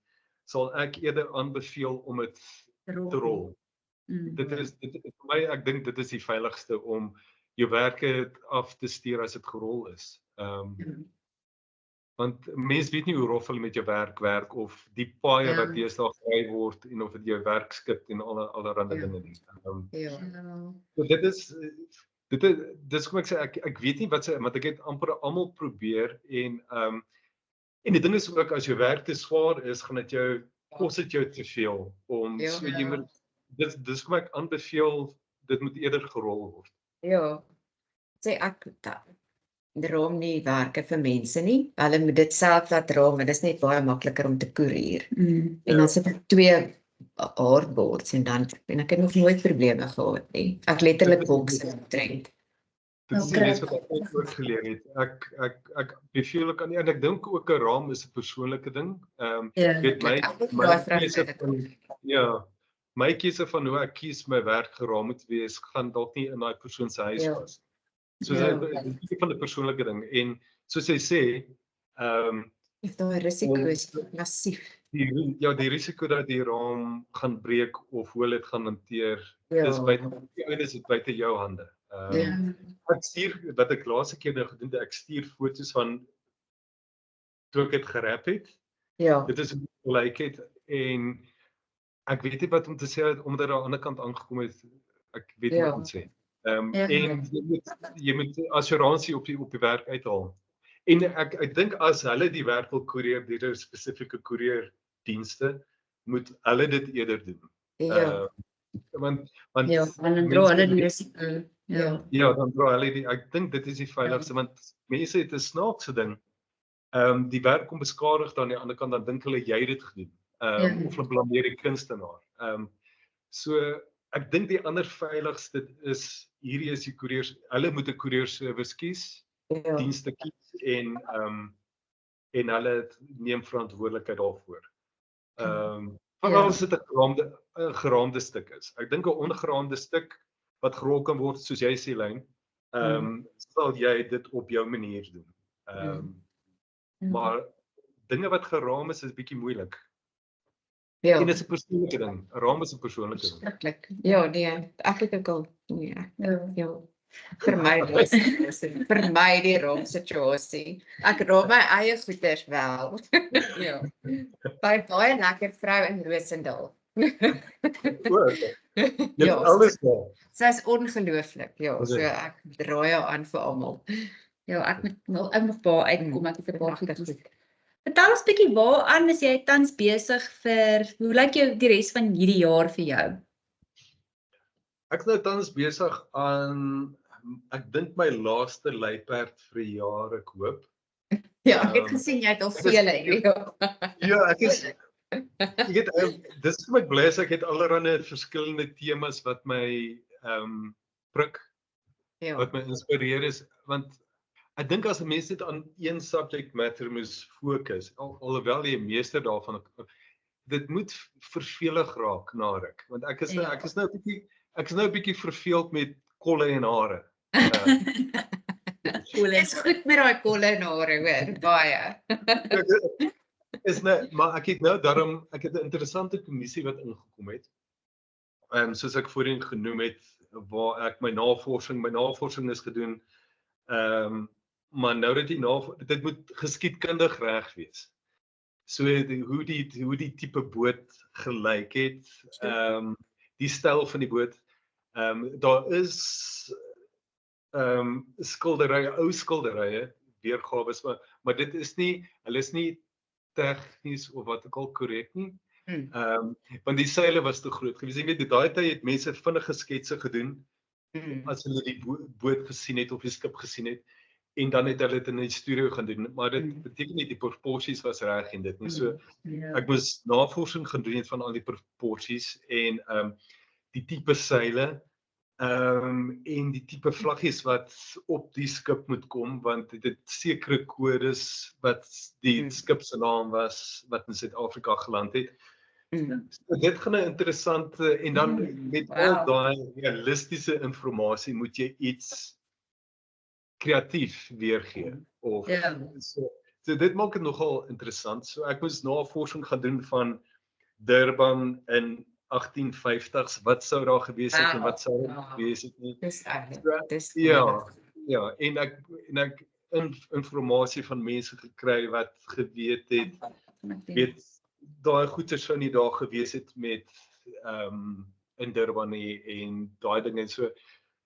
sal ek eerder aanbeveel om dit te rol. Dit is vir my ek dink dit is die veiligste om jou werke af te stuur as dit gerol is. Want mense weet nie hoe rof hulle met jou werk of die paaie wat deesdae vry word en of dit jou werk skit en allerlei dinge nie. So dis kom ek sê ek weet nie wat want ek het amper almal probeer en die ding is ook as jou werk te swaar is, gaan dit jou kos dit jou te veel om so jy moet dis kom ek aanbeveel dit moet eerder gerol word. Ja. Sê ek raam nie werke vir mense nie. Hulle moet dit self laat raam en dit is net baie makliker om te koerier. En dan sit ek 2 hardboards en ek het nog nooit probleme gehad nie. Ek letterlik bokse trend. Dit is iets wat ek ook geleer het. Ek beveel ook aan en ek dink ook 'n raam is 'n persoonlike ding. Weet my keuse van hoe ek kies my werk geraam moet wees, gaan dalk nie in daai persoon se huis was. So dit is van 'n persoonlike ding en soos hy sê, daai risiko is massief. Die risiko dat die raam gaan breek of hoe hulle dit gaan hanteer, dis buite jou hande. Ek stuur wat ek laaste keer nou gedoen het, ek stuur foto's van toe ek dit gerap het. Dit is gelyk het en ek weet nie wat om te sê omdat daar aan die ander kant aangekom het. Ek weet nie wat om te sê. En jy moet assuransie op die werk uithaal. En ek dink as hulle die werk wil koerier deur 'n spesifieke koerierdienste, moet hulle dit eerder doen. Want dan dra hulle die risiko. Dan dra hulle die ek dink dit is die veiligste want mense het 'n snaakse ding. Die werk kom beskadig dan aan die ander kant dan dink hulle jy het dit gedoen. Of hulle blameer die kunstenaar. So ek dink die ander veiligste is hierdie is die koeriers, hulle moet 'n koerier service kies, dienste kies en hulle neem verantwoordelikheid daarvoor. Veral as dit 'n geraamde stuk is. Ek dink 'n ongeraamde stuk wat gerol kan word soos jy sê, Lyn, sal jy dit op jou manier doen. Maar dinge wat geraam is bietjie moeilik. Ja. En dit is 'n persoonlike ding. 'n Raam is 'n persoonlike ding. Skrikkelik. Ja, nee, ek het ook al ja. Vir my die raamsituasie. Ek raam my eie goeders wel. Ja. By baie lekker vrou in Roosendaal. Ja, alles daar. Sy is ongelooflik. Ja, so ek draai haar aan vir almal. Ja, ek moet baie uitkom, ek het 'n paar goedjies. Vertel ons bietjie waaraan is jy tans besig hoe lyk die res van hierdie jaar vir jou? Ek is nou tans besig aan, ek dink my laaste luiperd vir die jaar, ek hoop. Ja, ek het gesien jy het al vele. Ja, dis vir my bly as ek het allerlei verskillende temas wat my prik, wat my inspireer is, want ek dink as 'n mens net aan een subject matter moes fokus, alhoewel jy meeste daarvan, dit moet vervelig raak na ruk, want ek is nou 'n bietjie verveeld met kolle en hare. Is goed met daai kolle en hare, hoor, baie. Maar ek het ek het 'n interessante kommissie wat ingekom het. Soos ek voorheen genoem het, waar ek my navorsing is gedoen. Maar nou dat dit moet geskiedkundig reg wees. So hoe die tipe boot gelyk het, die styl van die boot. Daar is skilderye, ou skilderye, weergawe, maar dit is nie, hulle is nie tegnies of wat ek al korrek nie. Want die seile was te groot gewees. Jy weet, daai tyd het mense vinnige sketse gedoen as hulle die boot gesien het of die skip gesien het, en dan het hulle dit in die studio gaan doen, maar dit beteken nie die proporsies was reg en dit nie. So ek moes navorsing gaan doen van al die proporsies en die tipe seile en die tipe vlaggies wat op die skip moet kom, want dit sekere kodes wat die skip se naam was wat in Suid-Afrika geland het. So dit gaan 'n interessante, en dan met al daai realistiese inligting moet jy iets kreatief weergee of so dit maak dit nogal interessant. So ek moes navorsing gaan doen van Durban in 1850s, wat sou daar gewees het en wat sou daar gewees het nie. Dis ja, en ek inligting van mense gekry wat geweet het, weet daai goeie sou nie daar gewees het met in Durban nie en daai dinge.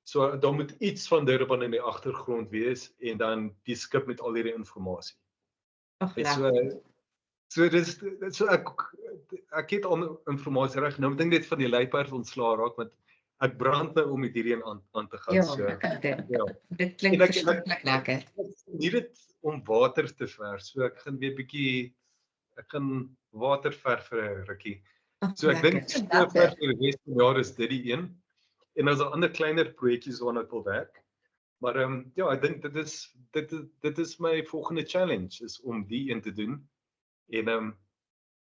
So daar moet iets van Durban in die agtergrond wees en dan die skip met al hierdie inligting. So ek het al inligting reg. Nou dink net van die luiperd ontslaa raak, want ek brand nou om met hierdie aan te gaan. Dit klink verskriklik lekker. Nie dit om water te verf, so ek gaan weer bietjie water verf vir 'n rukkie. So ek dink vir die res van die jaar is dit die een. En daar's 'n ander kleiner projekkies waarna ek wil werk. Maar ek dink dit is my volgende challenge, is om die een te doen. En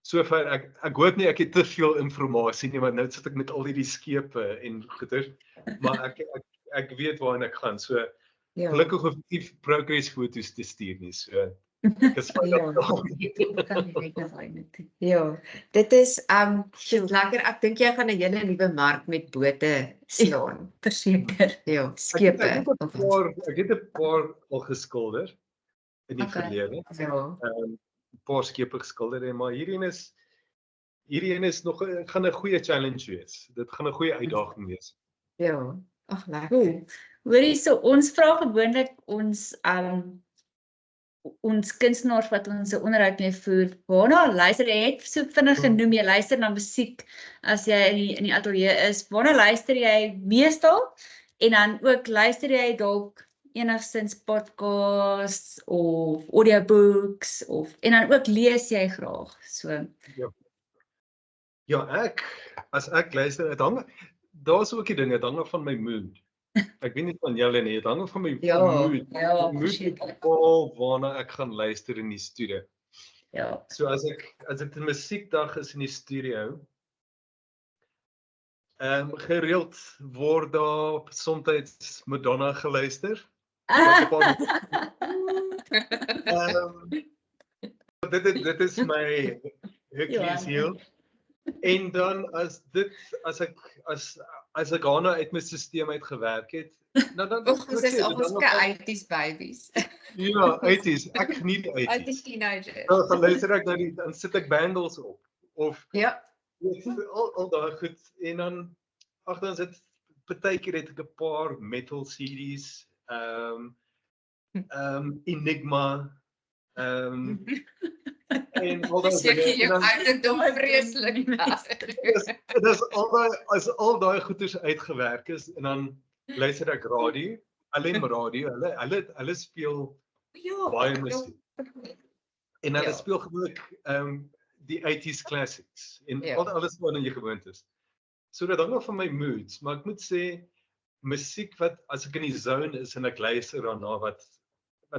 sover ek hoop nie ek het te veel inligting nie, want nou sit ek met al hierdie skepe en goeder. Maar ek weet waarheen ek gaan. So gelukkig hoef ek nie progress foto's te stuur nie. So ek is dit is lekker. Ek dink jy gaan 'n hele nuwe mark met bote slaan. Verseker. Ja, skepe. Ek het 'n paar al geskilder in die verlede. 'n paar skepe geskilder, maar hierdie is nog gaan 'n goeie challenge wees. Dit gaan 'n goeie uitdaging wees. Ja, ag lekker. Hoorie, so ons vra gewoonlik ons kunstenaars wat ons 'n onderhoud mee voer, waarna luister jy? Het so vinnig genoem jy luister na musiek as jy in die ateljee is. Waarna luister jy meestal? En dan ook luister jy dalk enigstens podcasts of audiobooks en dan ook lees jy graag. So Ja, as ek luister, daar's ook die dinge, dit hang van my mood. Ek weet nie van julle nie, dit hang van my mood. Mood waarna ek gaan luister in die studio. Ja. So as dit 'n musiekdag is in die studio, gereeld word daar soms Madonna geluister. Dit is my Hercules heel. En dan as ek daarna uit my stelsel uit gewerk het, dan Ons is ons ke-80s babies. Ja, 80s. Ek geniet 80s 80s. teenagers. Dan luister ek dan sit ek Bangles op of Ja. al daai goed en dan dan sit partykeer het ek 'n paar metal series, Enigma, en al daai Seker jou ouderdom vreeslik. as al daai goeders uitgewerk is en dan luister ek radio, alleen radio, hulle speel baie musiek. En hulle speel gewoonlik die 80s classics en alles wat jy gewoond is. So dit hang af van my moods, maar ek moet sê musiek wat as ek in die zone is en ek luister daarna wat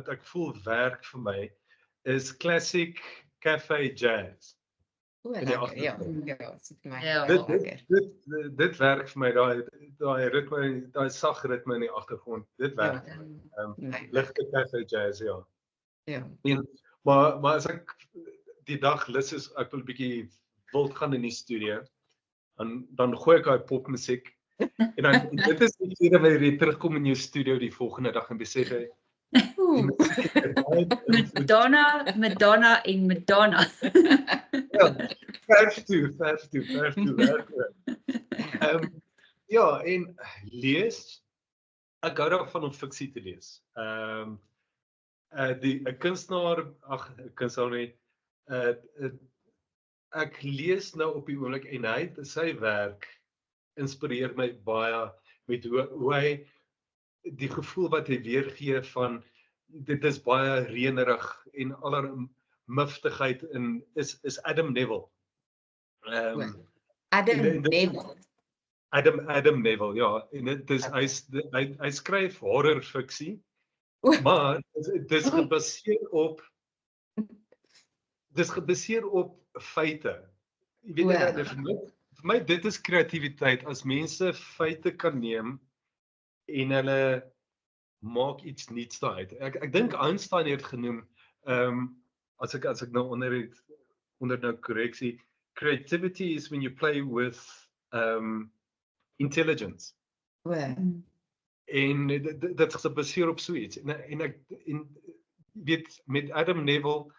ek voel werk vir my is classic cafe jazz. Dit werk vir my, daai ritme, daai sag ritme in die agtergrond, dit werk vir my. Ligte cafe jazz, ja. Maar as ek die dag lus is, ek wil 'n bietjie wild gaan in die studio, dan gooi ek daai popmusiek en dan dit is die rede wanneer jy terugkom in jou studio die volgende dag en besef jy Madonna en Madonna. Verf toe. Ja, en lees, ek hou daarvan om fiksie te lees. 'n kunstenaar, ek lees nou op die oomblik en sy werk inspireer my baie met hoe hy die gevoel wat hy weergee van dit is baie reënerig en allerlei muftigheid in is Adam Neville. Adam Neville, ja, en dit is hy skryf horror fiksie, maar dit is gebaseer op feite. Jy weet vir my dit is kreatiwiteit as mense feite kan neem en hulle maak iets nuuts daaruit. Ek dink Einstein het genoem as ek nou onder nou korreksie, creativity is when you play with intelligence. En dit is gebaseer op so iets. En ek weet met Adam Neville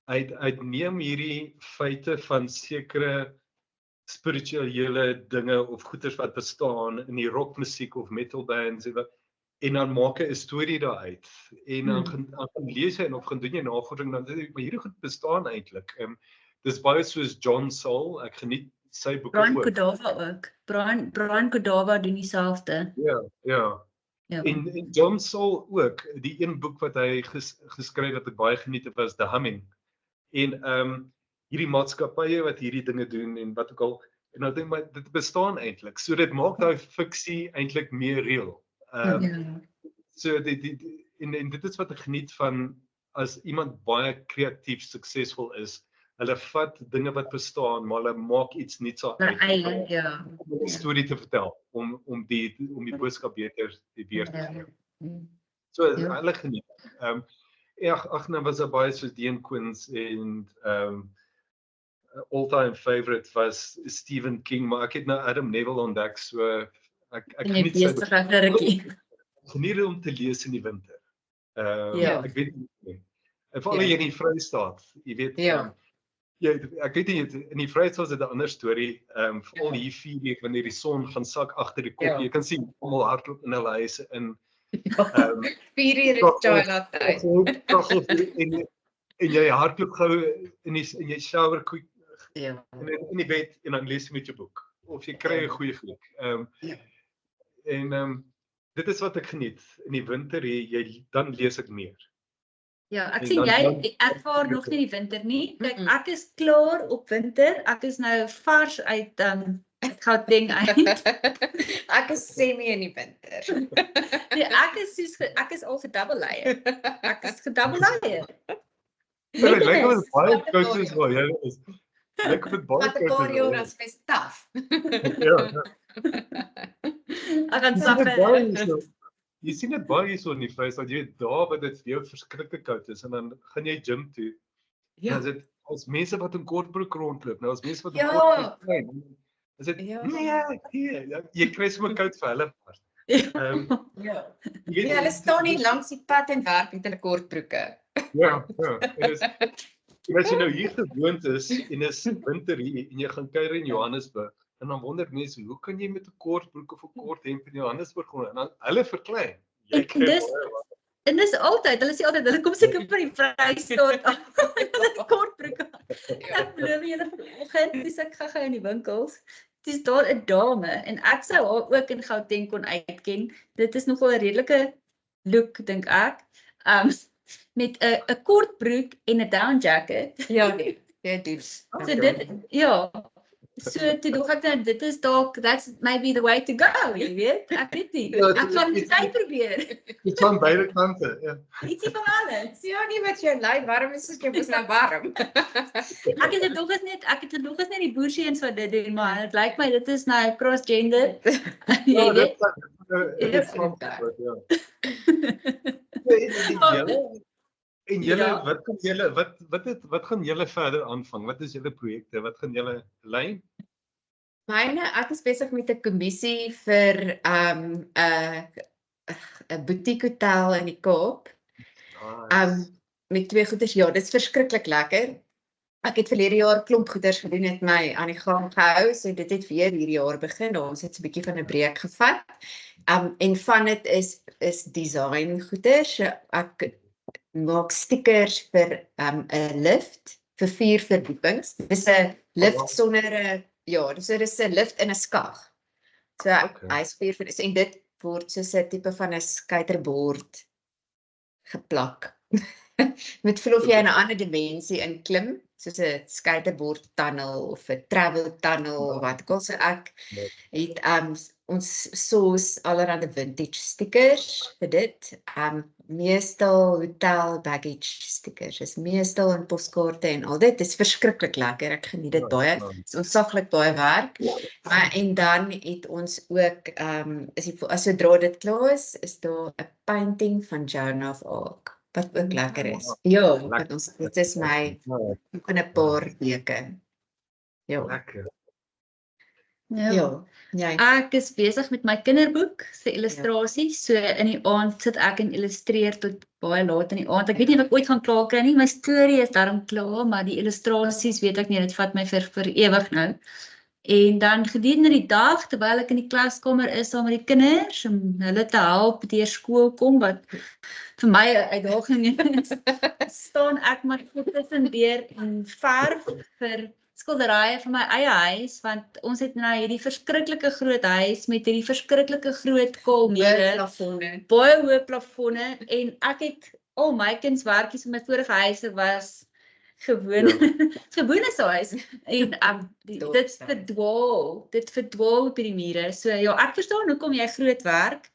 hy neem hierdie feite van sekere spirituele dinge of goeders wat bestaan in die rockmusiek of metal bands en dan maak hy 'n storie daaruit en dan gaan lees jy en of gaan doen jy navorsing dan sê jy maar hierdie goed bestaan eintlik. Dis baie soos John Saul, ek geniet sy boeke ook. Brian Kodava ook. Brian Kodava doen dieselfde. Ja. En John Saul ook, die een boek wat hy geskryf wat ek baie geniet het was The Humming. En hierdie maatskappye wat hierdie dinge doen en wat ook al en dan dink ek dit bestaan eintlik. So dit maak daai fiksie eintlik meer reël. So en dit is wat ek geniet van as iemand baie kreatief suksesvol is. Hulle vat dinge wat bestaan, maar hulle maak iets nuuts uit. Om 'n storie te vertel, om die boodskap beter weer te gee. So hulle geniet. Nou was daar baie soos Dean Quinns en all-time favorite was Stephen King, maar ek het nou Adam Neville ontdek, so ek geniet om te lees in die winter. Ek weet nie. En veral in die Vrystaat, jy weet. Ek weet nie, in die Vrystaat is dit 'n ander storie. Veral hier 4 weke wanneer die son gaan sak agter die kop. Jy kan sien almal hardloop in hulle huise in 4 uur is China tyd. En jy hardloop gou in jy shower in die bed en dan lees jy met jou boek of jy kry 'n goeie gloed. Dit is wat ek geniet. In die winter dan lees ek meer. Ja, ek sien jy ervaar nog nie die winter nie. Kyk, ek is klaar op winter. Ek is nou vars uit Gauteng uit. Ek is semi in die winter. Nee, ek is al gedouble layer. Ek is gedouble layer. Dit lyk of is, dit baie wat 'n koud paar is waar jy is. Lyk of dit baie Wat 'n koud paar is. jaar waar jy as mens taf. is. Ja. Ek gaan Jy sien stap dit baie verder. hierso. Jy sien dit baie hierso in die Vrystaat. Jy weet daar waar dit vir jou verskriklik koud is en dan gaan jy gym toe. Ja, Dan is dit as mense wat in kortbroek rondloop. Nou as mense wat in Ja. kortbroek kry, is dit Ja. nee, jy kry sommer koud vir hulle vas. ja. Jy weet, Ja, hulle staan nie langs die pad en werk met hulle kortbroeke. Ja. En as jy nou hier gewoond is en is winter hier en jy gaan kuier in Johannesburg en dan wonder mense hoe kan jy met 'n kortbroek of 'n kort hemp in Johannesburg gaan en dan hulle verklein. Jy En kry dis- baie wat. En dis altyd, hulle sê altyd, hulle kom seker vir die Vrystaat af. Hulle het kortbroeke aan. Ek belowe julle vanoggend, dis ek gaga in die winkels. Dis daar 'n dame en ek sou haar ook in Gauteng kon uitken. Dit is nogal 'n redelike look dink ek. Met 'n kort broek en 'n down jacket. Ja, nee, dit doen. So dit ja. So toe dog ek dan dit is dalk that's maybe the way to go, jy weet. Ek weet nie. Ja, Ek gaan dit uitprobeer. Dit van beide kante, ja. Ietsie van alles. Ja, nie wat jou lyf warm is, as jy mos nou warm. Ek het dit nog eens net die boerseuns wat dit doen, maar dit lyk my dit is nou cross-gender. Jy Ja, weet. dit is saamgevat, ja. En julle, Ja. wat gaan julle verder aanvang? Wat is julle projekte? Wat gaan julle lei? Myne, ek is besig met 'n kommissie vir 'n boutique hotel in die Kaap. Met 2 goeders, ja, dit is verskriklik lekker. Ek het verlede jaar klomp goeders gedoen, het my aan die gang gehou, so dit het weer hierdie jaar begin. Ons het so 'n bietjie van 'n breek gevat. En van dit is design goeders. So ek maak stickers vir 'n lift vir 4 verdiepings. Dis 'n lift sonder 'n dis 'n lift in 'n skag. So Okay. hy's 4 verdiepings en dit word soos 'n tipe van 'n skaterbord geplak. Met voel of jy in 'n ander dimensie inklim, soos 'n skaterbord tunnel of 'n travel tunnel of wat ook al. So ek het ons soos allerlei vintage stickers vir dit. Meestal hotel baggage stickers. Is meestal in poskaarte en al dit. Dit is verskriklik lekker. Ek geniet dit baie. Dit is ontsaglik baie werk. Maar en dan het ons ook as sodra dit klaar is daar 'n painting van Joan of Arc wat ook lekker is. Ja, wat ons dit is my in 'n paar weke. Ja. Lekker. Ja. Jy. Ek is besig met my kinderboek se illustrasies. So in die aand sit ek en illustreer tot baie laat in die aand. Ek weet nie of ek ooit gaan klaar kry nie. My storie is daarom klaar, maar die illustrasies weet ek nie, dit vat my vir ewig nou. En dan gedurende die dag terwyl ek in die klaskamer is saam met die kinders om hulle te help deur skool kom wat vir my 'n uitdaging is, staan ek maar tussendeur en verf vir skilderye van my eie huis want ons het nou hierdie verskriklike groot huis met hierdie verskriklike groot kaalmure, Plafonne. baie hoë plafonne en ek het al my kunswerkies in my vorige huise was gewone size en dit verdwaal op hierdie mure. So ja, ek verstaan hoekom jy groot werk.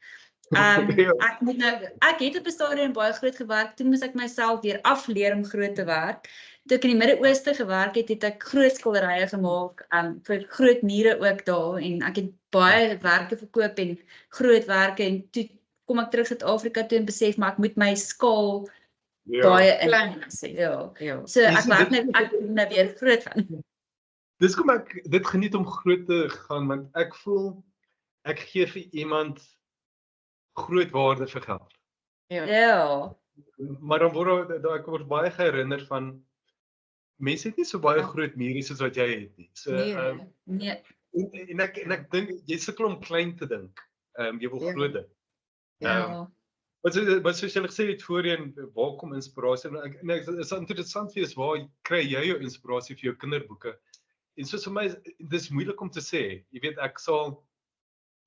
Ek het op 'n stadium baie groot gewerk, toe moes ek myself weer afleer om groot te werk. Toe ek in die Midde-Ooste gewerk het ek groot skilderye gemaak vir groot mure ook daar en ek het baie werke verkoop en groot werke en toe kom ek terug Suid-Afrika toe en besef maar ek moet my skaal baie Klein. ja. So ek werk nou weer groot van. Dis kom ek dit geniet om groot te gaan want ek voel ek gee vir iemand groot waarde vir geld. Ja. Maar dan ek word baie herinner van mense het nie so baie groot mure soos wat jy het nie. So Nee. en ek dink jy sukkel om klein te dink. Jy wil groot dink. Ja. Wat soos jy gesê het voorheen, waar kom inspirasie? En ek is interessant vir waar kry jy jou inspirasie vir jou kinderboeke? En soos vir my dis moeilik om te sê. Jy weet ek sal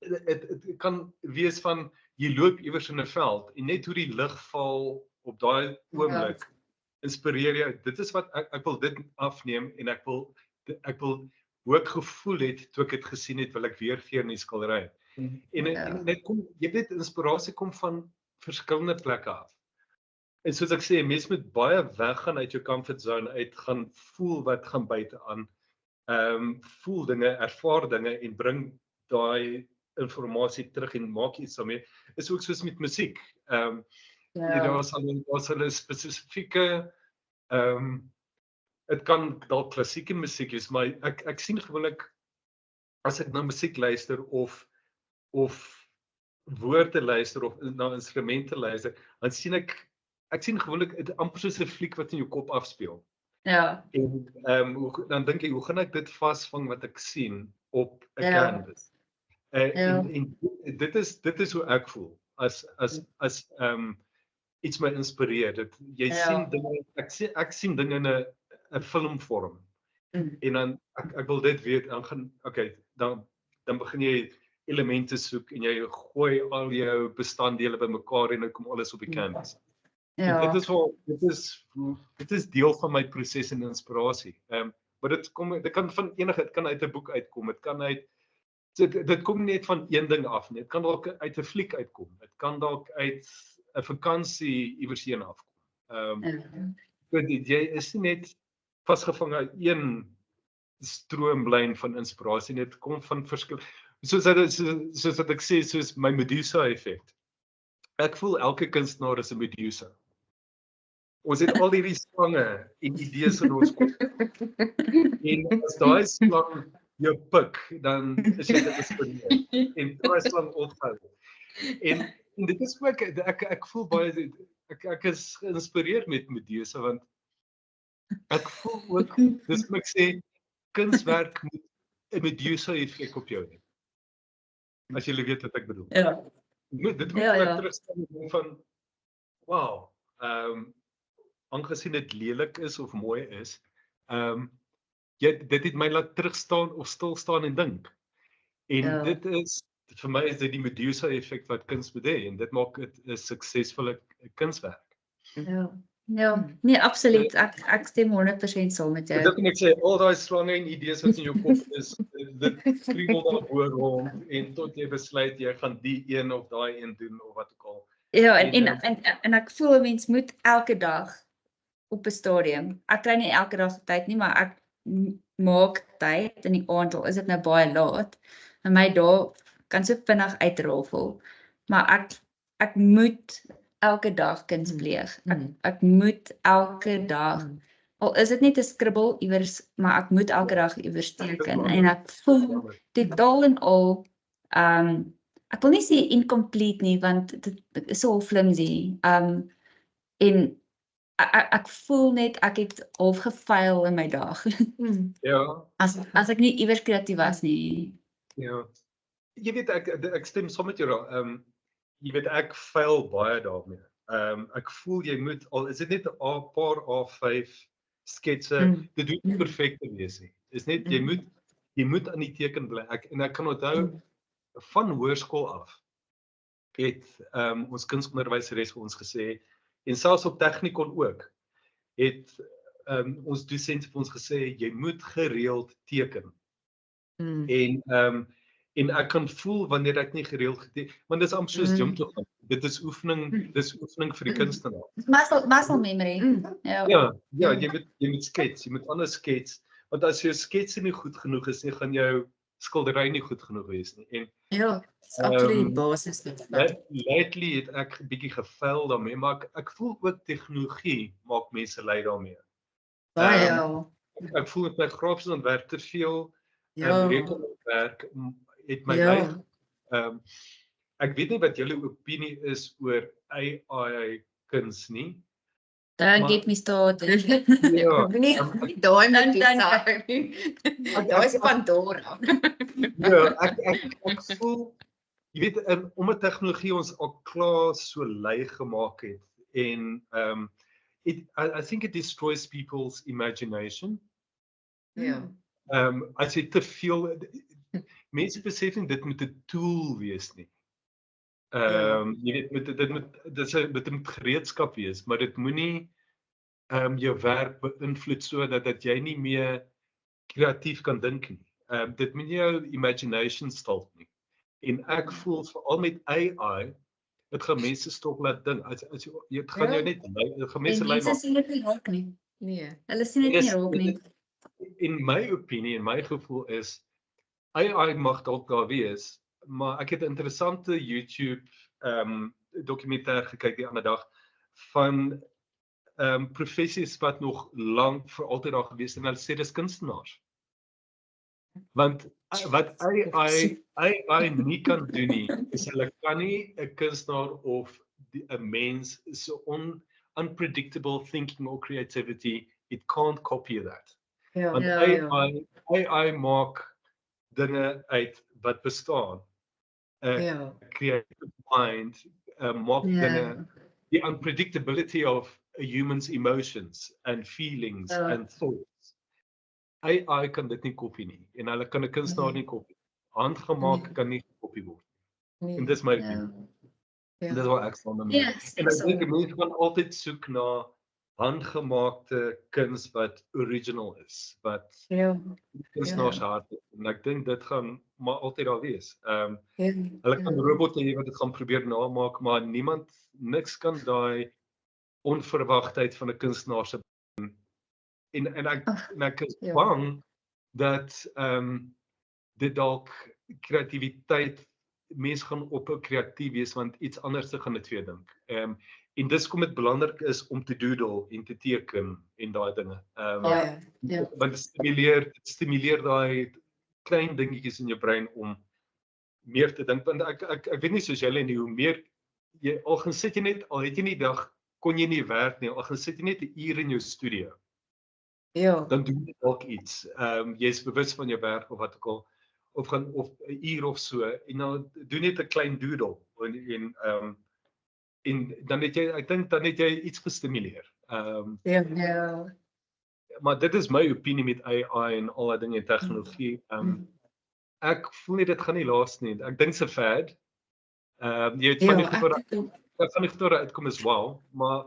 dit kan wees van jy loop iewers in 'n veld en net hoe die lig val op daai oomblik inspireer jou. Dit is wat ek wil dit afneem en ek wil hoe ek gevoel het toe ek dit gesien het, wil ek weer gee in die skildery. En dit kom jy weet inspirasie kom van verskillende plekke af. En soos ek sê, mense moet baie weggaan uit jou comfort zone uit, gaan voel wat gaan buite aan. Voel dinge, ervaar dinge en bring daai informasie terug en maak iets daarmee. Is ook soos met musiek. Daar's 'n spesifieke dit kan dalk klassieke musiek is, maar ek sien gewoonlik as ek na musiek luister of woorde luister of na instrumente luister, dan sien ek sien gewoonlik amper soos 'n fliek wat in jou kop afspeel. Ja. En dan dink ek, hoe gaan ek dit vasvang wat ek sien op 'n canvas? En dit is hoe ek voel as iets my inspireer. Jy sien dinge, ek sien dinge in 'n filmvorm. En dan ek wil dit weet, dan begin jy elemente soek en jy gooi al jou bestanddele bymekaar en dan kom alles op die canvas. Ja. Dit is deel van my proses en inspirasie. Maar dit kan van enige, dit kan uit 'n boek uitkom, dit kom net van een ding af nie. Dit kan dalk uit 'n fliek uitkom. Dit kan dalk uit 'n vakansie iewers heen afkom. Jy is nie net vasgevang aan een stroomlyn van inspirasie, dit kom van verskillende, soos wat ek sê, soos my Medusa effek. Ek voel elke kunstenaar is 'n Medusa. Ons het al hierdie slange en idees in ons kop. En as daai slang jou pik, dan is jy geïnspireer. En daai slang ophou. En dit is ook, ek voel baie, ek is geïnspireer met Medusa, want ek voel ook, dis wat ek sê, kunswerk moet 'n Medusa effek op jou hê. As jy weet wat ek bedoel. Ja. Dit moet ek terugstaan van, wow, aangesien dit lelik is of mooi is, dit het my laat terugstaan of stilstaan en dink. En dit is, vir my is dit die Medusa effek wat kuns moet hê, en dit maak dit 'n suksesvolle kunswerk. Ja, nee, absoluut. Ek stem 100% saam met jou. Dit kan ek sê, al daai slange en idees wat in jou kop is, dit kriebel daar bo rond en tot jy besluit jy gaan die een of daai een doen of wat ook al. Ja, en ek voel 'n mens moet elke dag op 'n stadium. Ek kry nie elke dag tyd nie, maar ek maak tyd in die aand, al is dit nou baie laat. En my dae kan so vinnig uitrafel. Maar ek moet elke dag kuns pleeg. Ek moet elke dag, al is dit net 'n skribbel iewers, maar ek moet elke dag iewers teken. En ek voel totaal en al, ek wil nie sê incomplete nie, want dit is so flimsy. En ek voel net ek het half gefaal in my dag. Ja. As ek nie iewers kreatief was nie. Ja. Jy weet, ek stem saam met jou daar. Jy weet, ek faal baie daarmee. Ek voel jy moet, al is dit net 'n paar A5 sketse, dit hoef nie perfek te wees nie. Dis net jy moet aan die teken bly. Ek kan onthou van hoërskool af het ons kunstonderwyseres vir ons gesê, en selfs op Technikon ook, het ons dosent vir ons gesê, jy moet gereeld teken. En ek kan voel wanneer ek nie gereeld geteken, want dit is amper soos gym toe gaan. Dit is oefening vir die kunstenaar. Muscle memory. Ja, jy moet skets, jy moet anders skets, want as jou skets nie goed genoeg is nie, gaan jou skildery nie goed genoeg wees nie. En ja, dis absoluut basis. Lately het ek 'n bietjie gefail daarmee, maar ek voel ook tegnologie maak mense lui daarmee. Ek voel met my grafiese ontwerp te veel rekenaarwerk het my ek weet nie wat julle opinie is oor AI kuns nie. Don't get me started. Ja. Nee, daai moet daai is Pandora. Ja, ek voel, jy weet, omdat tegnologie ons al klaar so lui gemaak het, en I think it destroys people's imagination. Ja. As jy te veel, mense besef nie dit moet 'n tool wees nie. Jy weet, dit moet gereedskap wees, maar dit moenie jou werk beïnvloed sodat jy nie meer kreatief kan dink nie. Dit moet nie jou imagination stalk nie. En ek voel veral met AI dit gaan mense stop laat dink. As jy gaan jou net dit gaan mense En lei mense maar sien dit nie raak nie. Nee. Hulle sien dit nie Yes, raak nie. in my opinie en my gevoel is AI mag dalk daar wees, maar ek het 'n interessante YouTube dokumentêr gekyk die ander dag van professies wat nog lank vir altyd daar gewees het en hulle sê dis kunstenaars. Want wat AI nie kan doen nie, is hulle kan nie 'n kunstenaar of 'n mens so unpredictable thinking or creativity, it can't copy that. Ja. Want AI maak dinge uit wat bestaan. 'n Ja. Creative mind maak dinge, the unpredictability of a human's emotions and feelings and thoughts. AI kan dit nie kopie nie en hulle kan 'n kunstenaar nie kopie. Handgemaak kan nie gekopie word. En dis my opinie. En dis waar ek staan daarmee. En ek dink mense gaan altyd soek na handgemaakte kuns wat original is, wat kunstenaars hart het. En ek dink dit gaan maar altyd daar wees. Hulle kan robotte hê wat dit gaan probeer namaak, maar niks kan daai onverwagtheid van 'n kunstenaar se en ek is bang dat dit dalk kreatiwiteit mense gaan ophou kreatief wees want iets anders te gaan dit weer dink. En dis kom dit belangrik is om te doodle en te teken en daai dinge. Want dit stimuleer daai klein dingetjies in jou brein om meer te dink. Want ek weet nie soos julle nie, hoe meer jy al gaan sit jy net, al het jy nie dag kon jy nie werk nie, al gaan sit jy net 'n uur in jou studio. Dan doen jy dalk iets. Jy's bewus van jou werk of wat ook al, of 'n uur of so en dan doen net 'n klein doodle en dan het jy, ek dink dan het jy iets gestimuleer. Maar dit is my opinie met AI en al daai dinge en tegnologie. Ek voel nie dit gaan nie laas nie. Ek dink se fad. Jy het van die gebore uitkom is wow, maar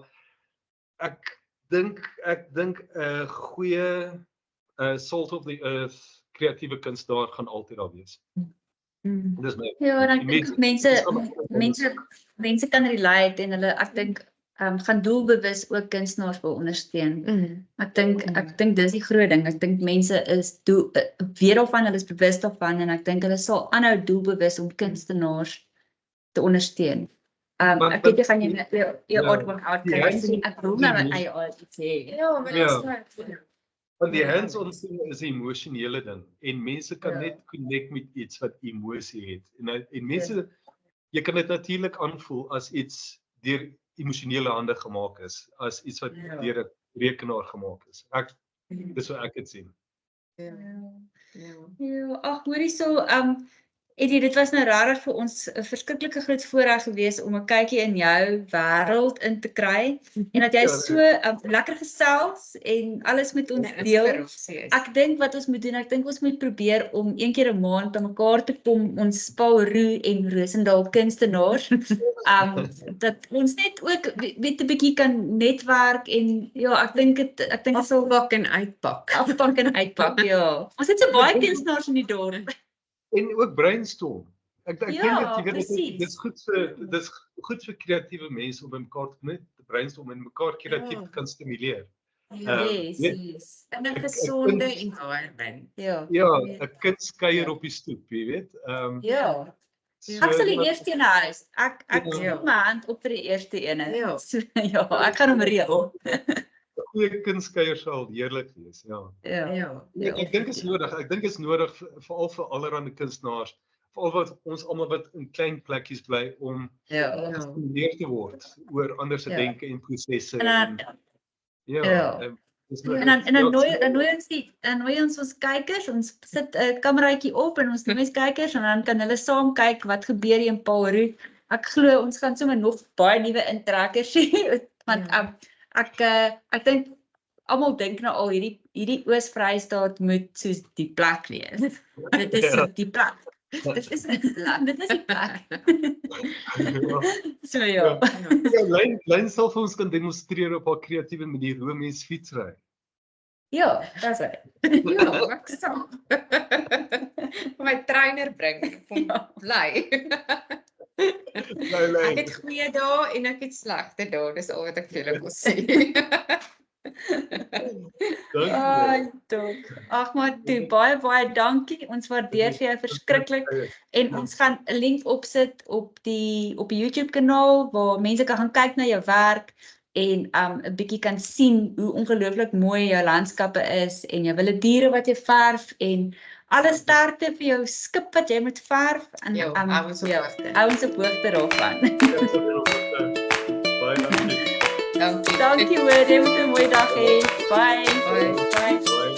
ek dink 'n goeie salt of the earth kreatiewe kunstenaar gaan altyd daar wees. Dis my. Ja, en ek dink mense kan relate en hulle ek dink gaan doelbewus ook kunstenaars wil ondersteun. Ek dink dis die groot ding. Ek dink mense is weet daarvan, hulle is bewus daarvan en ek dink hulle sal aanhou doelbewus om kunstenaars te ondersteun. Ek weet jy gaan jou artwork uitkyk. Ek wil nou my eie art sê. Ja, maar dis reg. Want die hands-on is 'n emosionele ding en mense kan net connect met iets wat emosie het. En mense jy kan dit natuurlik aanvoel as iets deur emosionele hande gemaak is, as iets wat deur 'n rekenaar gemaak is. Dis hoe ek dit sien. Ag, hoorie so, Eddie, dit was nou regtig vir ons 'n verskriklike groot voorreg geweest om 'n kykie in jou wêreld in te kry en dat jy so lekker gesels en alles met ons deel. Ek dink wat ons moet doen, ek dink ons moet probeer om een keer 'n maand by mekaar te kom, ons Paul Roux en Roosendaal kunstenaars, dat ons net ook weet 'n bietjie kan netwerk en ja, ek dink dit sal afpak en uitpak. Afpak en uitpak, ja. Ons het so baie kunstenaars in die dorp. En ook brainstorm. Ek dink Ja, jy weet presies. dis goed vir kreatiewe mense om by mekaar te brainstorm en mekaar kreatief kan stimuleer. Yes. In 'n gesonde environment. Ja. 'n kunskuier op die stoep, jy weet. Ja. So, Ek sal die eerste een huis. Ek sit my hand op vir die eerste ene. Ja. So, ja, ek gaan hom reël. 'n goeie kunskuier sal heerlik wees, ja. Ek dink is nodig. Ek dink is nodig veral vir allerlei kunstenaars, veral wat ons almal wat in klein plekkies bly om gestimuleer te word oor ander se denke en prosesse. En dan nooi ons kykers, ons sit 'n kameraitjie op en ons nooi ons kykers en dan kan hulle saam kyk wat gebeur hier in Paul Roux. Ek glo ons gaan sommer nog baie nuwe intrekkers sien want ek dink almal dink nou al hierdie Oos-Vrystaat moet soos die plek wees. Dit is so die plek. Dit is die plek. So ja. Lyn sal vir ons kan demonstreer op haar kreatiewe manier hoe mens fietsry. Ja, dis hy. Ja, ek sal my trainer bring, kom bly. Ek het goeie dae en ek het slegte dae, dis al wat ek vir julle wil sê. Ai, tog. Ag maar toe, baie dankie. Ons waardeer vir jou verskriklik en ons gaan 'n link opsit op die YouTube kanaal waar mense kan gaan kyk na jou werk en 'n bietjie kan sien hoe ongelooflik mooi jou landskappe is en jou wilde diere wat jy verf en alle sterkte vir jou skip wat jy moet verf en Hou ons op hoogte. hou ons op hoogte daarvan. Baie dankie. Dankie. Dankie hoor, jy moet 'n mooi dag hê. Bye. Bye. Bye. Bye.